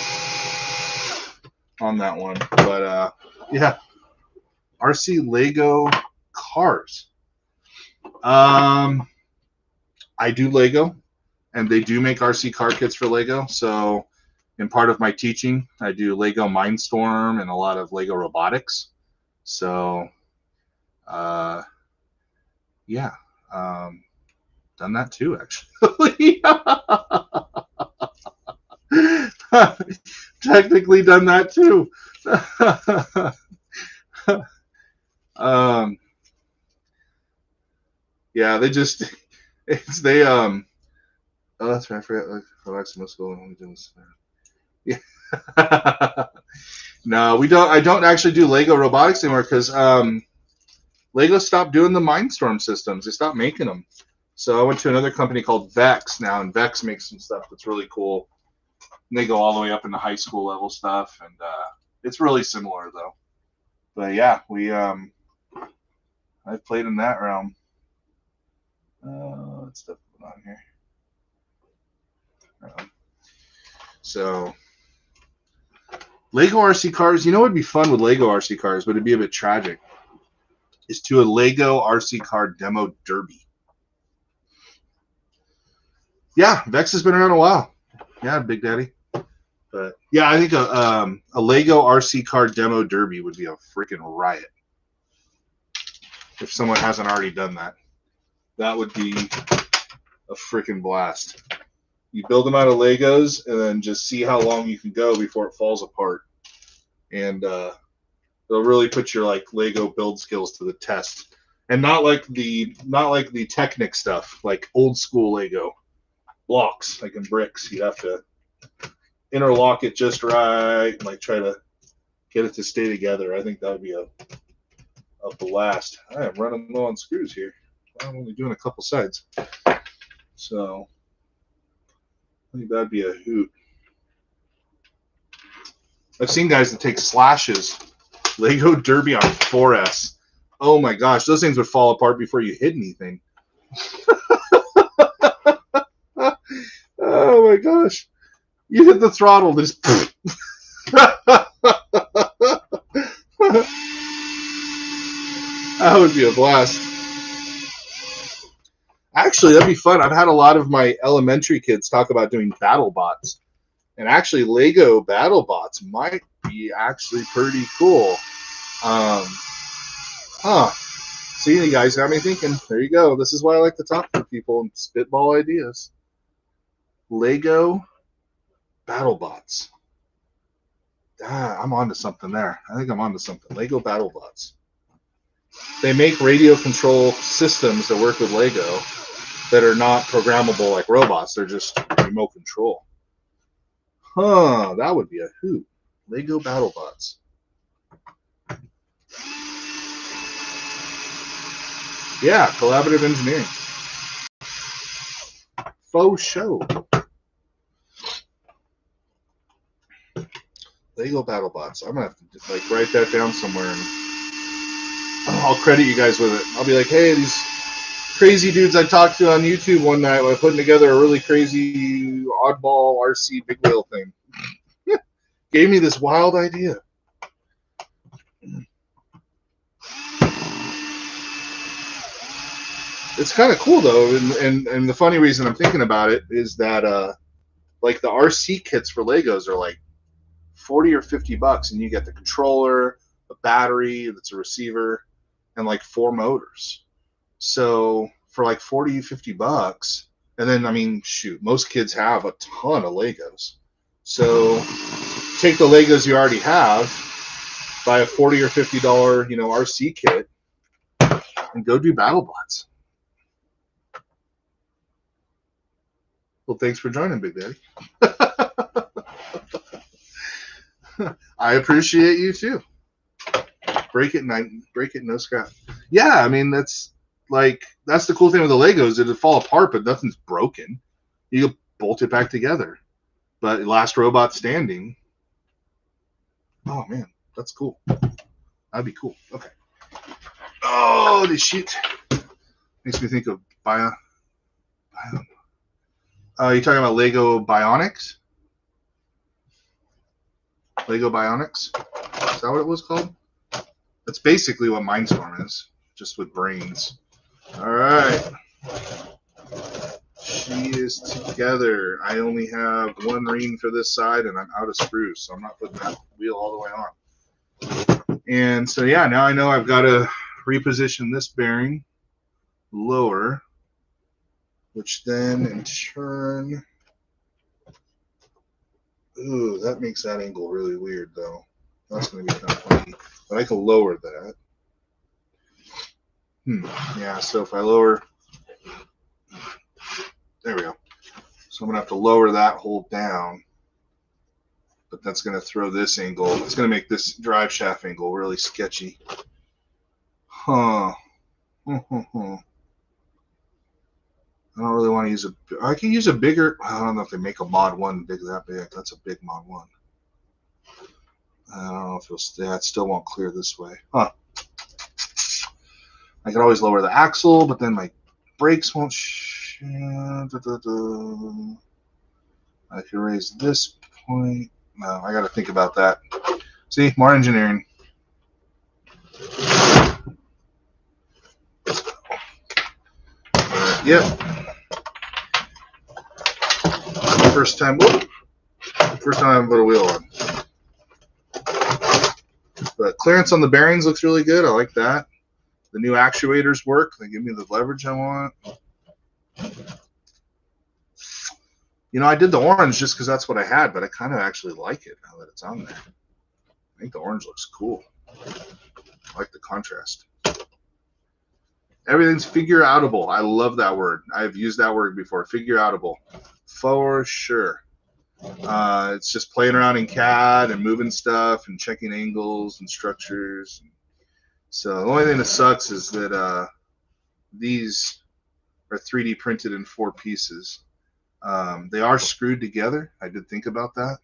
on that one. But yeah, RC Lego cars. I do Lego, and they do make RC car kits for Lego. So in part of my teaching, I do Lego Mindstorm and a lot of Lego robotics. So yeah, done that too, actually. Technically done that too. Yeah, they just oh, that's right, I forgot. Yeah. No, we don't. I don't actually do Lego robotics anymore because Lego stopped doing the Mindstorm systems. They stopped making them. So I went to another company called Vex now, and Vex makes some stuff that's really cool. And they go all the way up into high school level stuff, and it's really similar though. But yeah, I've played in that realm. What's stuff going on here? So Lego RC cars, you know what would be fun with Lego RC cars, but it'd be a bit tragic, is to a Lego RC car demo derby. Yeah, Vex has been around a while. Yeah, Big Daddy. But yeah, I think a Lego RC car demo derby would be a freaking riot. If someone hasn't already done that, that would be a freaking blast. You build them out of Legos and then just see how long you can go before it falls apart. And they'll really put your like Lego build skills to the test. And not like the Technic stuff, like old school Lego blocks, like in bricks. You have to interlock it just right, and like try to get it to stay together. I think that would be a blast. I am running low on screws here. I'm only doing a couple sides. So I think that'd be a hoot. I've seen guys that take slashes, Lego Derby on 4S. Oh my gosh, those things would fall apart before you hit anything. Oh my gosh. You hit the throttle, just that would be a blast. Actually, that'd be fun. I've had a lot of my elementary kids talk about doing battle bots. And actually, Lego battle bots might be actually pretty cool. See, you guys got me thinking. There you go. This is why I like to talk to people and spitball ideas. Lego battle bots. I'm onto something there. I think I'm onto something. Lego battle bots. They make radio control systems that work with Lego that are not programmable like robots. They're just remote control. Huh, that would be a hoot. Lego battle bots. Yeah, collaborative engineering. Faux show. Lego battle bots. I'm gonna have to like write that down somewhere and I'll credit you guys with it. I'll be like, hey, these crazy dudes I talked to on YouTube one night while putting together a really crazy oddball RC big wheel thing. Gave me this wild idea. It's kind of cool though, and the funny reason I'm thinking about it is that like the RC kits for Legos are like $40 or $50, and you get the controller, a battery that's a receiver, and like 4 motors. So for like $40-50, and then I mean, shoot, most kids have a ton of Legos. So take the Legos you already have, buy a $40 or $50, RC kit, and go do battle bots. Well, thanks for joining, Big Daddy. I appreciate you too. Break it, no scrap. Yeah, I mean that's the cool thing with the Legos. It'll fall apart, but nothing's broken. You bolt it back together. But last robot standing. Oh man, that's cool. That'd be cool. Okay. Oh, this shit makes me think of Bio. You talking about Lego Bionics? Lego Bionics? Is that what it was called? That's basically what Mindstorm is, just with brains. All right. She is together. I only have one ring for this side, and I'm out of screws, so I'm not putting that wheel all the way on. And so, yeah, now I know I've got to reposition this bearing lower, which then in turn, ooh, that makes that angle really weird, though. That's going to be kind of funky, but I can lower that. Yeah, so if I lower, there we go. So I'm going to have to lower that hole down, but that's going to throw this angle. It's going to make this drive shaft angle really sketchy. Huh. I don't really want to use I can use a bigger, I don't know if they make a Mod 1 big that big. That's a big Mod 1. I don't know if it'll stay. It still won't clear this way. Huh. I could always lower the axle, but then my brakes won't. I can raise this point. No, I got to think about that. See, more engineering. Yep. First time I put a wheel on. But clearance on the bearings looks really good. I like that. The new actuators work. They give me the leverage I want. You know, I did the orange just because that's what I had, but I kind of actually like it now that it's on there. I think the orange looks cool. I like the contrast. Everything's figure-outable. I love that word. I've used that word before. Figure-outable. For sure. It's just playing around in CAD and moving stuff and checking angles and structures. So the only thing that sucks is that these are 3D printed in 4 pieces. They are screwed together. I did think about that.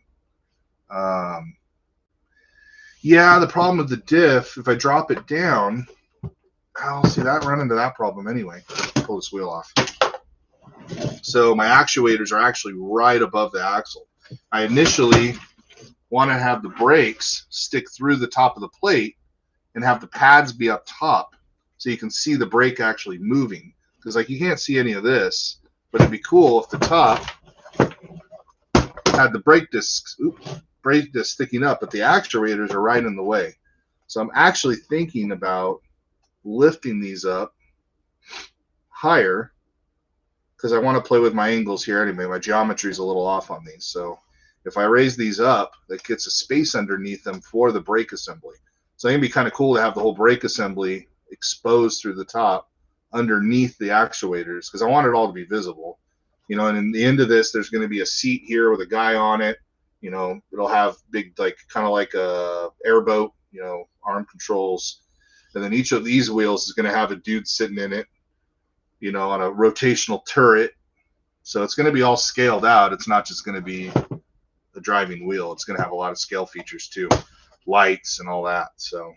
Yeah, the problem with the diff, if I drop it down, I'll see that run into that problem anyway. Pull this wheel off. So my actuators are actually right above the axle. I initially want to have the brakes stick through the top of the plate and have the pads be up top so you can see the brake actually moving. Because like you can't see any of this, but it'd be cool if the top had the brake discs sticking up, but the actuators are right in the way. So I'm actually thinking about lifting these up higher because I want to play with my angles here anyway. My geometry is a little off on these. So if I raise these up, that gets a space underneath them for the brake assembly. So it's going to be kind of cool to have the whole brake assembly exposed through the top underneath the actuators because I want it all to be visible. You know, and in the end of this, there's going to be a seat here with a guy on it. You know, it'll have big, like, kind of like a airboat, you know, arm controls. And then each of these wheels is going to have a dude sitting in it, you know, on a rotational turret. So it's going to be all scaled out. It's not just going to be a driving wheel. It's going to have a lot of scale features too, lights and all that. So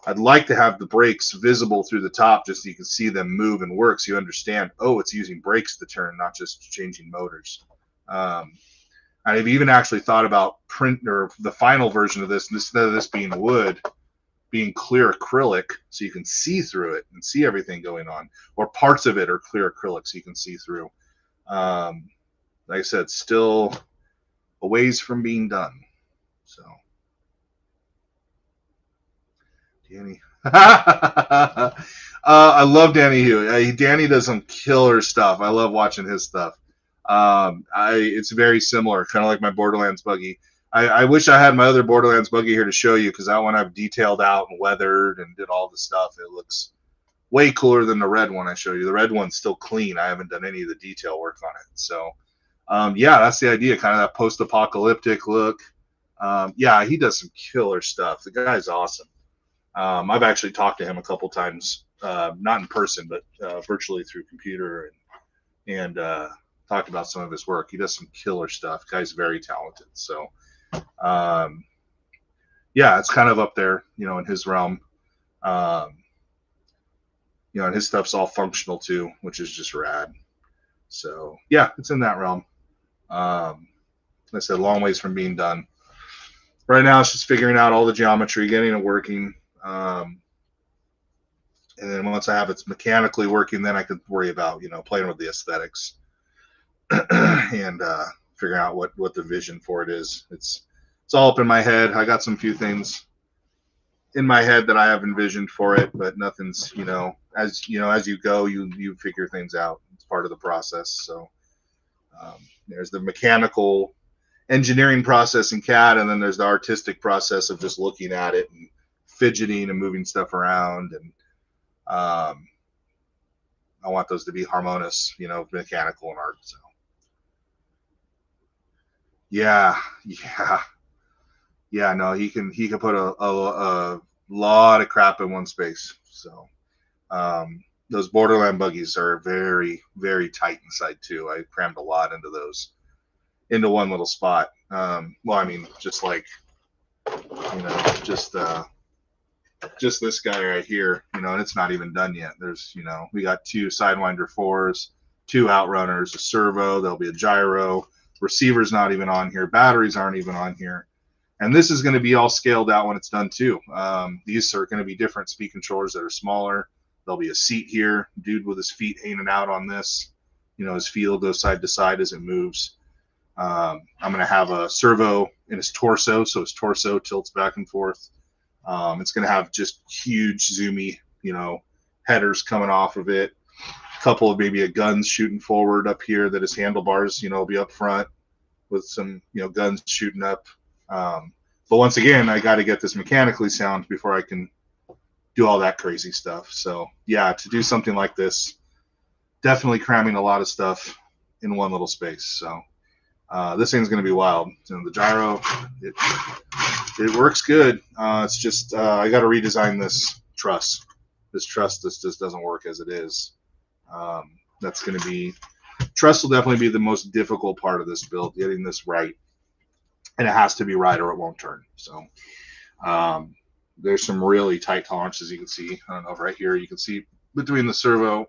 I'd like to have the brakes visible through the top just so you can see them move and work so you understand, oh, it's using brakes to turn, not just changing motors. I've even actually thought about the final version of this, instead of this being wood, being clear acrylic so you can see through it and see everything going on, or parts of it are clear acrylic so you can see through. Like I said, still a ways from being done. So Danny. I love Danny Hugh. Danny does some killer stuff. I love watching his stuff. It's very similar, kind of like my Borderlands buggy. I wish I had my other Borderlands buggy here to show you because that one I've detailed out and weathered and did all the stuff. It looks way cooler than the red one I showed you. The red one's still clean. I haven't done any of the detail work on it. So, yeah, that's the idea, kind of that post-apocalyptic look. Yeah, he does some killer stuff. The guy's awesome. I've actually talked to him a couple times, not in person, but virtually through computer, and talked about some of his work. He does some killer stuff. Guy's very talented. So, yeah, it's kind of up there, in his realm. And his stuff's all functional too, which is just rad. So, yeah, it's in that realm. Like I said, long ways from being done. Right now, it's just figuring out all the geometry, getting it working. And then once I have it mechanically working, then I could worry about, playing with the aesthetics and figuring out what the vision for it is. It's all up in my head. I got some few things in my head that I have envisioned for it, but nothing's, as you go, you figure things out. It's part of the process. So there's the mechanical engineering process in CAD, and then there's the artistic process of just looking at it and fidgeting and moving stuff around. And I want those to be harmonious, mechanical and art. So yeah. No, he can put a lot of crap in one space. So those Borderland buggies are very, very tight inside too. I crammed a lot into those into one little spot. Well, I mean, just like, just this guy right here, and it's not even done yet. There's, we got 2 Sidewinder 4s, 2 Outrunners, a servo, there'll be a gyro, receiver's not even on here, batteries aren't even on here. And this is going to be all scaled out when it's done too. These are going to be different speed controllers that are smaller. There'll be a seat here, dude with his feet hanging out on this. His feet will go side to side as it moves. I'm going to have a servo in his torso, so his torso tilts back and forth. It's going to have just huge zoomy, headers coming off of it. A couple of maybe a guns shooting forward up here that his handlebars, will be up front with some, guns shooting up. But once again, I got to get this mechanically sound before I can do all that crazy stuff. So yeah, to do something like this, definitely cramming a lot of stuff in one little space. So this thing's going to be wild. The gyro, it works good. It's just I got to redesign this truss. This just doesn't work as it is. That's going to be, truss will definitely be the most difficult part of this build, getting this right. And it has to be right or it won't turn. So there's some really tight tolerances you can see. I don't know if right here you can see between the servo,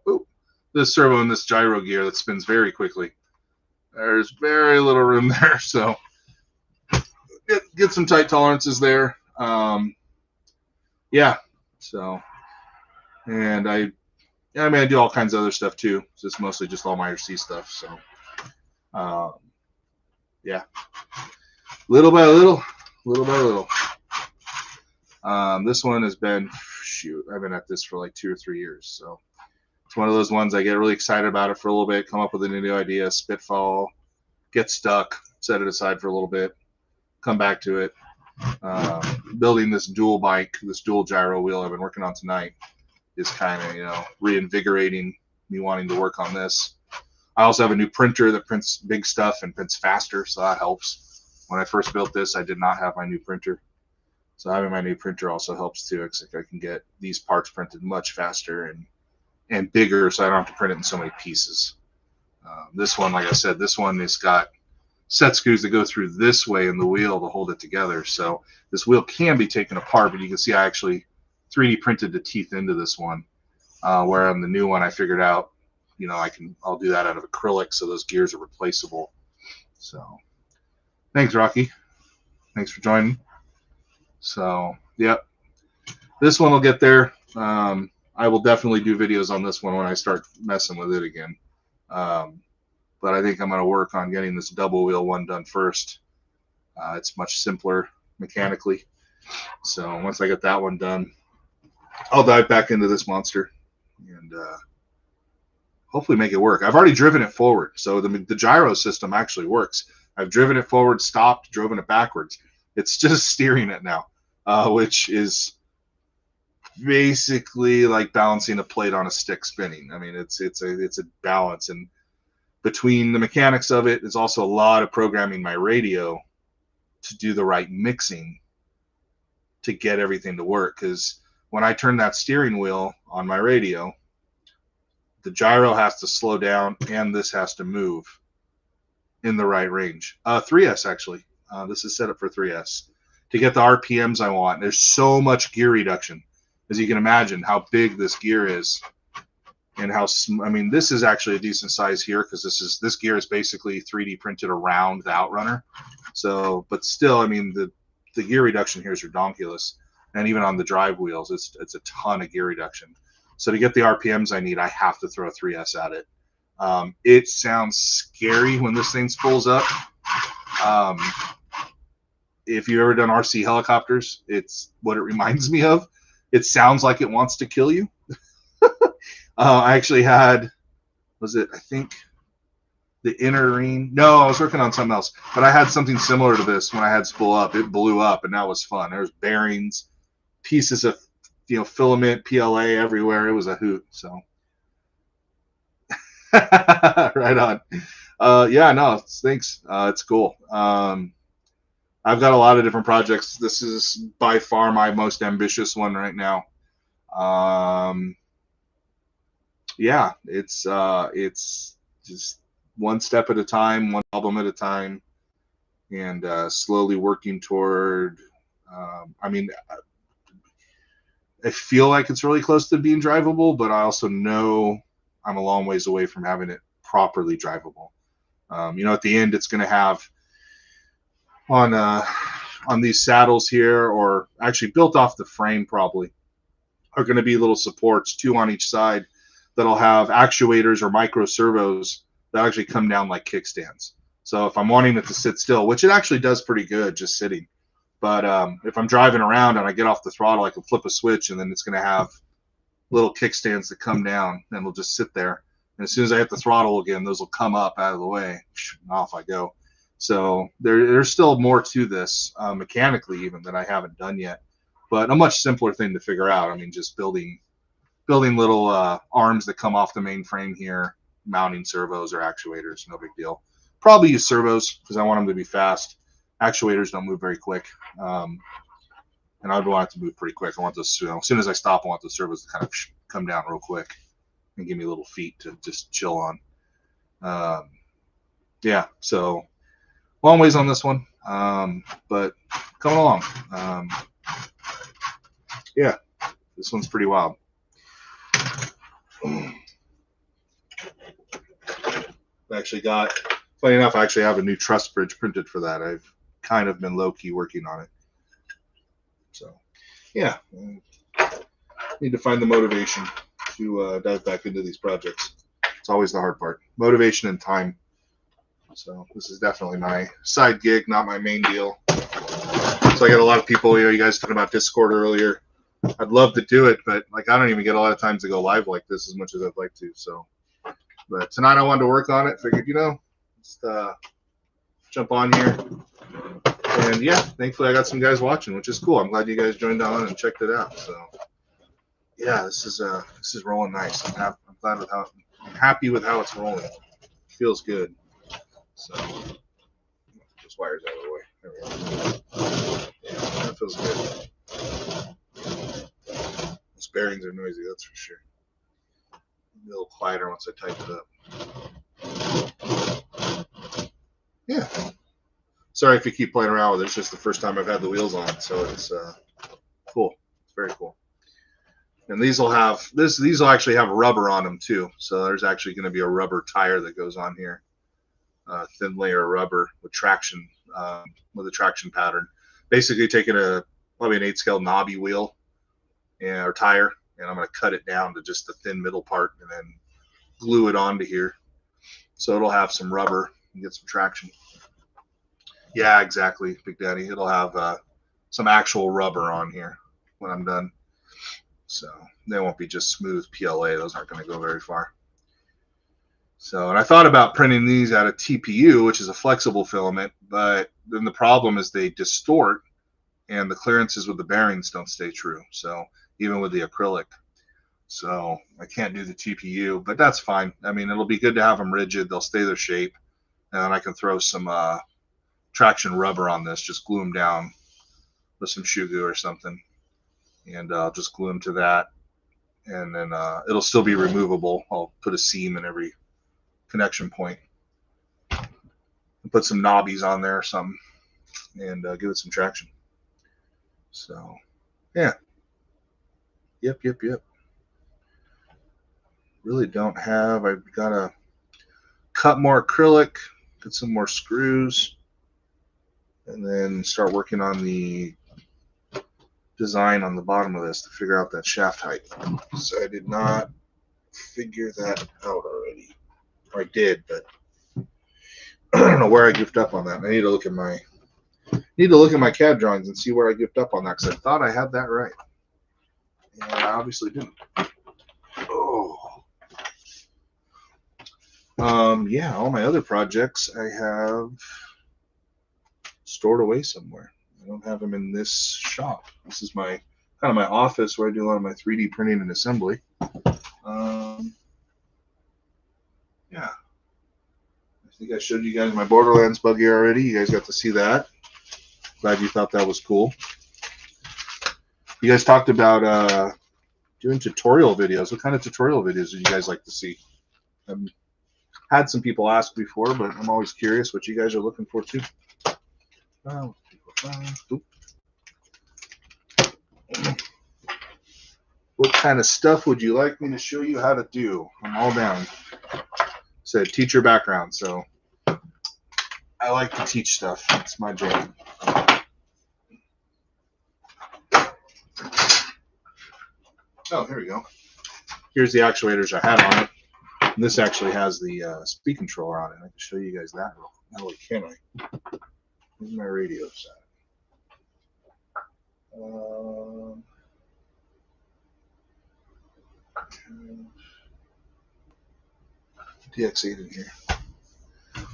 this servo and this gyro gear that spins very quickly. There's very little room there. So get some tight tolerances there. Yeah. So, and I do all kinds of other stuff too. So it's mostly just all my RC stuff. So, yeah. Little by little. This one has been, I've been at this for like 2 or 3 years. So it's one of those ones I get really excited about it for a little bit, come up with a new idea, spitfall, get stuck, set it aside for a little bit, come back to it. Building this dual bike, this dual gyro wheel I've been working on tonight is kind of, reinvigorating me wanting to work on this. I also have a new printer that prints big stuff and prints faster, so that helps. When I first built this, I did not have my new printer. So having my new printer also helps too. It's like I can get these parts printed much faster and bigger, so I don't have to print it in so many pieces. This one, like I said, this one has got set screws that go through this way in the wheel to hold it together. So this wheel can be taken apart, but you can see I actually 3D printed the teeth into this one. Where on the new one, I figured out, I'll do that out of acrylic, so those gears are replaceable. So thanks, Rocky. Thanks for joining. So, yep. This one will get there. I will definitely do videos on this one when I start messing with it again. But I think I'm going to work on getting this double wheel one done first. It's much simpler mechanically. So once I get that one done, I'll dive back into this monster and hopefully make it work. I've already driven it forward. So the gyro system actually works. I've driven it forward, stopped, driven it backwards. It's just steering it now, which is basically like balancing a plate on a stick spinning. I mean, it's a balance, and between the mechanics of it, there's also a lot of programming my radio to do the right mixing to get everything to work. Because when I turn that steering wheel on my radio, the gyro has to slow down and this has to move in the right range. 3S actually. This is set up for 3S to get the RPMs I want. There's so much gear reduction, as you can imagine, how big this gear is, and how I mean, this is actually a decent size here because this gear is basically 3D printed around the Outrunner. So, but still, I mean, the gear reduction here is redonkulous, and even on the drive wheels, it's a ton of gear reduction. So to get the RPMs I need, I have to throw a 3S at it. It sounds scary when this thing spools up. If you've ever done RC helicopters, it's what it reminds me of. It sounds like it wants to kill you. I actually had, I think the inner ring. No, I was working on something else, but I had something similar to this when I had spool up. It blew up, and that was fun. There's bearings, pieces of filament, PLA everywhere. It was a hoot. So right on. Yeah, no, thanks. It's cool. I've got a lot of different projects. This is by far my most ambitious one right now. Yeah, it's just one step at a time, one album at a time, and slowly working toward. I mean, I feel like it's really close to being drivable, but I also know I'm a long ways away from having it properly drivable. At the end, it's going to have on these saddles here, or actually built off the frame probably, are going to be little supports, 2 on each side, that'll have actuators or micro servos that actually come down like kickstands. So if I'm wanting it to sit still, which it actually does pretty good just sitting, but if I'm driving around and I get off the throttle, I can flip a switch, and then it's going to have little kickstands that come down, and it'll just sit there. And as soon as I hit the throttle again, those will come up out of the way, and off I go. So there's still more to this mechanically even that I haven't done yet, but a much simpler thing to figure out. I mean, just building little arms that come off the main frame here, mounting servos or actuators, no big deal. Probably use servos because I want them to be fast. Actuators don't move very quick, and I'd want it to move pretty quick. I want those, as soon as I stop, I want the servos to kind of come down real quick and give me little feet to just chill on. Yeah, so long ways on this one, but coming along. Yeah, this one's pretty wild. I actually got, funny enough, I actually have a new truss bridge printed for that. I've kind of been low-key working on it. So, yeah, need to find the motivation to dive back into these projects. It's always the hard part. Motivation and time. So this is definitely my side gig, not my main deal. So I got a lot of people, you guys talking about Discord earlier. I'd love to do it, but I don't even get a lot of times to go live like this as much as I'd like to. So, but tonight I wanted to work on it. Figured, just jump on here. And yeah, thankfully I got some guys watching, which is cool. I'm glad you guys joined on and checked it out. So yeah, this is rolling nice. I'm happy with how it's rolling. It feels good. So this wire's out of the way. There we go. Yeah, that feels good. Those bearings are noisy, that's for sure. A little quieter once I tighten it up. Yeah. Sorry if you keep playing around with it. It's just the first time I've had the wheels on, so it's cool. It's very cool. And these will actually have rubber on them too. So there's actually going to be a rubber tire that goes on here. Thin layer of rubber with traction, with a traction pattern. Basically taking probably an 8-scale knobby wheel or tire, and I'm going to cut it down to just the thin middle part and then glue it onto here. So it'll have some rubber and get some traction. Yeah, exactly, Big Daddy. It'll have some actual rubber on here when I'm done. So they won't be just smooth PLA. Those aren't going to go very far. So, and I thought about printing these out of TPU, which is a flexible filament, but then the problem is they distort and the clearances with the bearings don't stay true. So even with the acrylic. So I can't do the TPU, but that's fine. I mean, it'll be good to have them rigid. They'll stay their shape. And then I can throw some traction rubber on this. Just glue them down with some shoe glue or something, and I'll just glue them to that, and then it'll still be removable. I'll put a seam in every connection point and put some knobbies on there or something, and give it some traction. So yeah, yep. Really don't have. I've got to cut more acrylic, get some more screws, and then start working on the design on the bottom of this to figure out that shaft height. So I did not figure that out already. Or I did, but I don't know where I goofed up on that. I need to look at my CAD drawings and see where I goofed up on that, because I thought I had that right, and I obviously didn't. Oh. Yeah, all my other projects I have stored away somewhere. I don't have them in this shop. This is my kind of my office where I do a lot of my 3D printing and assembly. Yeah, I think I showed you guys my Borderlands buggy already. You guys got to see that. Glad you thought that was cool. You guys talked about doing tutorial videos. What kind of tutorial videos do you guys like to see? Had some people ask before, but I'm always curious what you guys are looking for too. What kind of stuff would you like me to show you how to do? I'm all down. Said teacher background, so I like to teach stuff. It's my jam. Oh, here we go. Here's the actuators I had on it. And this actually has the speed controller on it. I can show you guys that. Oh, can I? Here's my radio set. DX8 in here.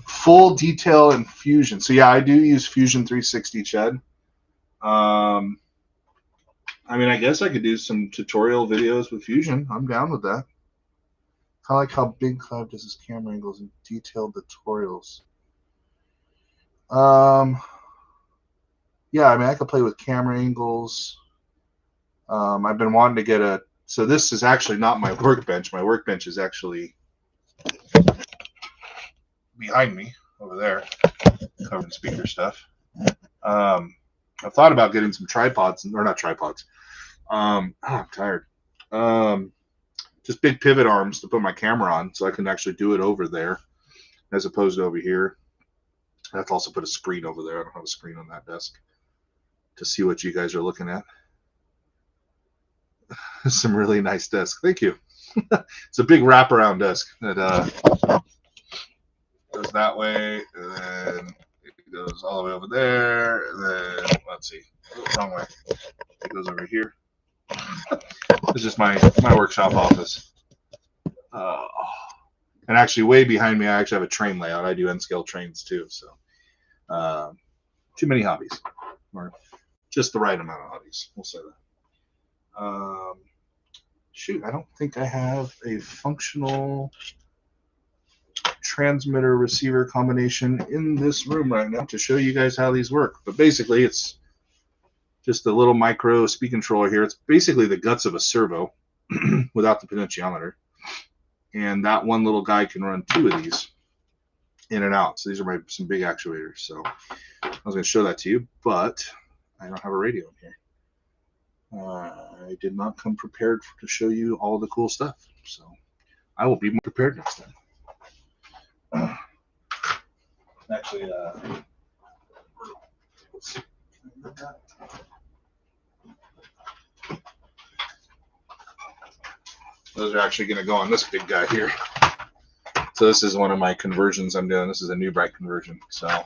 Full detail in Fusion. So yeah, I do use Fusion 360, Chad. I mean, I guess I could do some tutorial videos with Fusion. I'm down with that. I like how Big Cloud does his camera angles and detailed tutorials. Yeah, I mean, I could play with camera angles. I've been wanting to get a. So this is actually not my workbench. My workbench is actually behind me over there, covering speaker stuff. I've thought about getting some tripods, or not tripods. I'm tired. Just big pivot arms to put my camera on, so I can actually do it over there, as opposed to over here. I have to also put a screen over there. I don't have a screen on that desk to see what you guys are looking at. Some really nice desk. Thank you. It's a big wraparound desk that goes that way, and then it goes all the way over there, and then let's see, wrong way. It goes over here. This is my workshop office. And actually, way behind me, I actually have a train layout. I do N-scale trains too, so too many hobbies, or just the right amount of hobbies. We'll say that. Shoot, I don't think I have a functional transmitter receiver combination in this room right now to show you guys how these work. But basically, it's just a little micro speed controller here. It's basically the guts of a servo without the potentiometer. And that one little guy can run 2 of these in and out. So these are some big actuators. So I was going to show that to you, but I don't have a radio in here. I did not come prepared to show you all the cool stuff. So I will be more prepared next time. Actually, let's see. Those are actually going to go on this big guy here. So this is one of my conversions I'm doing. This is a new bright conversion. So I've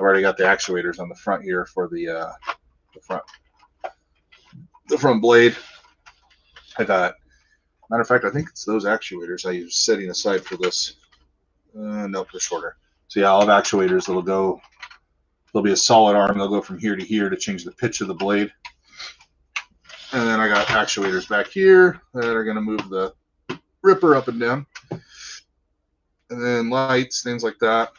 already got the actuators on the front here for the front blade. I thought, matter of fact, I think it's those actuators I use setting aside for this. Nope, they're shorter. So yeah, I'll have actuators that'll go. There'll be a solid arm. They'll go from here to here to change the pitch of the blade. And then I got actuators back here that are going to move the ripper up and down. And then lights, things like that.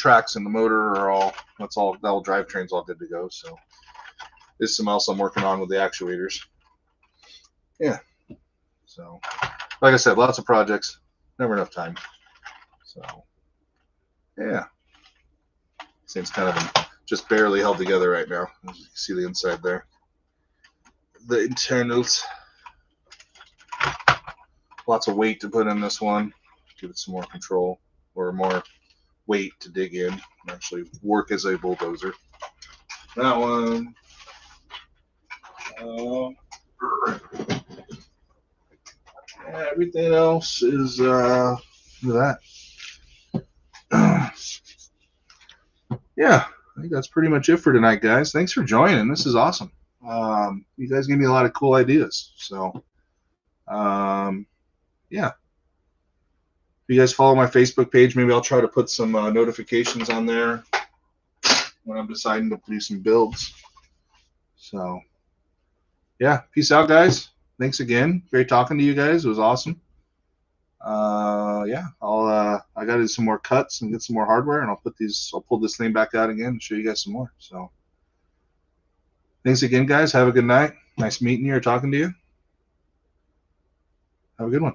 tracks and the motor are all, that whole drivetrain's all good to go. So there's some else I'm working on with the actuators. Yeah. So like I said, lots of projects, never enough time. So yeah, this thing's kind of just barely held together right now. As you can see the inside there. The internals. Lots of weight to put in this one. Give it some more control or more weight to dig in and actually work as a bulldozer. That one. Everything else is look at that. Yeah, I think that's pretty much it for tonight, guys. Thanks for joining. This is awesome. You guys gave me a lot of cool ideas. So, yeah. If you guys follow my Facebook page, maybe I'll try to put some notifications on there when I'm deciding to do some builds. So, yeah. Peace out, guys. Thanks again. Great talking to you guys. It was awesome. Yeah, I got to do some more cuts and get some more hardware, and I'll pull this thing back out again and show you guys some more. So thanks again, guys. Have a good night. Nice meeting you or talking to you. Have a good one.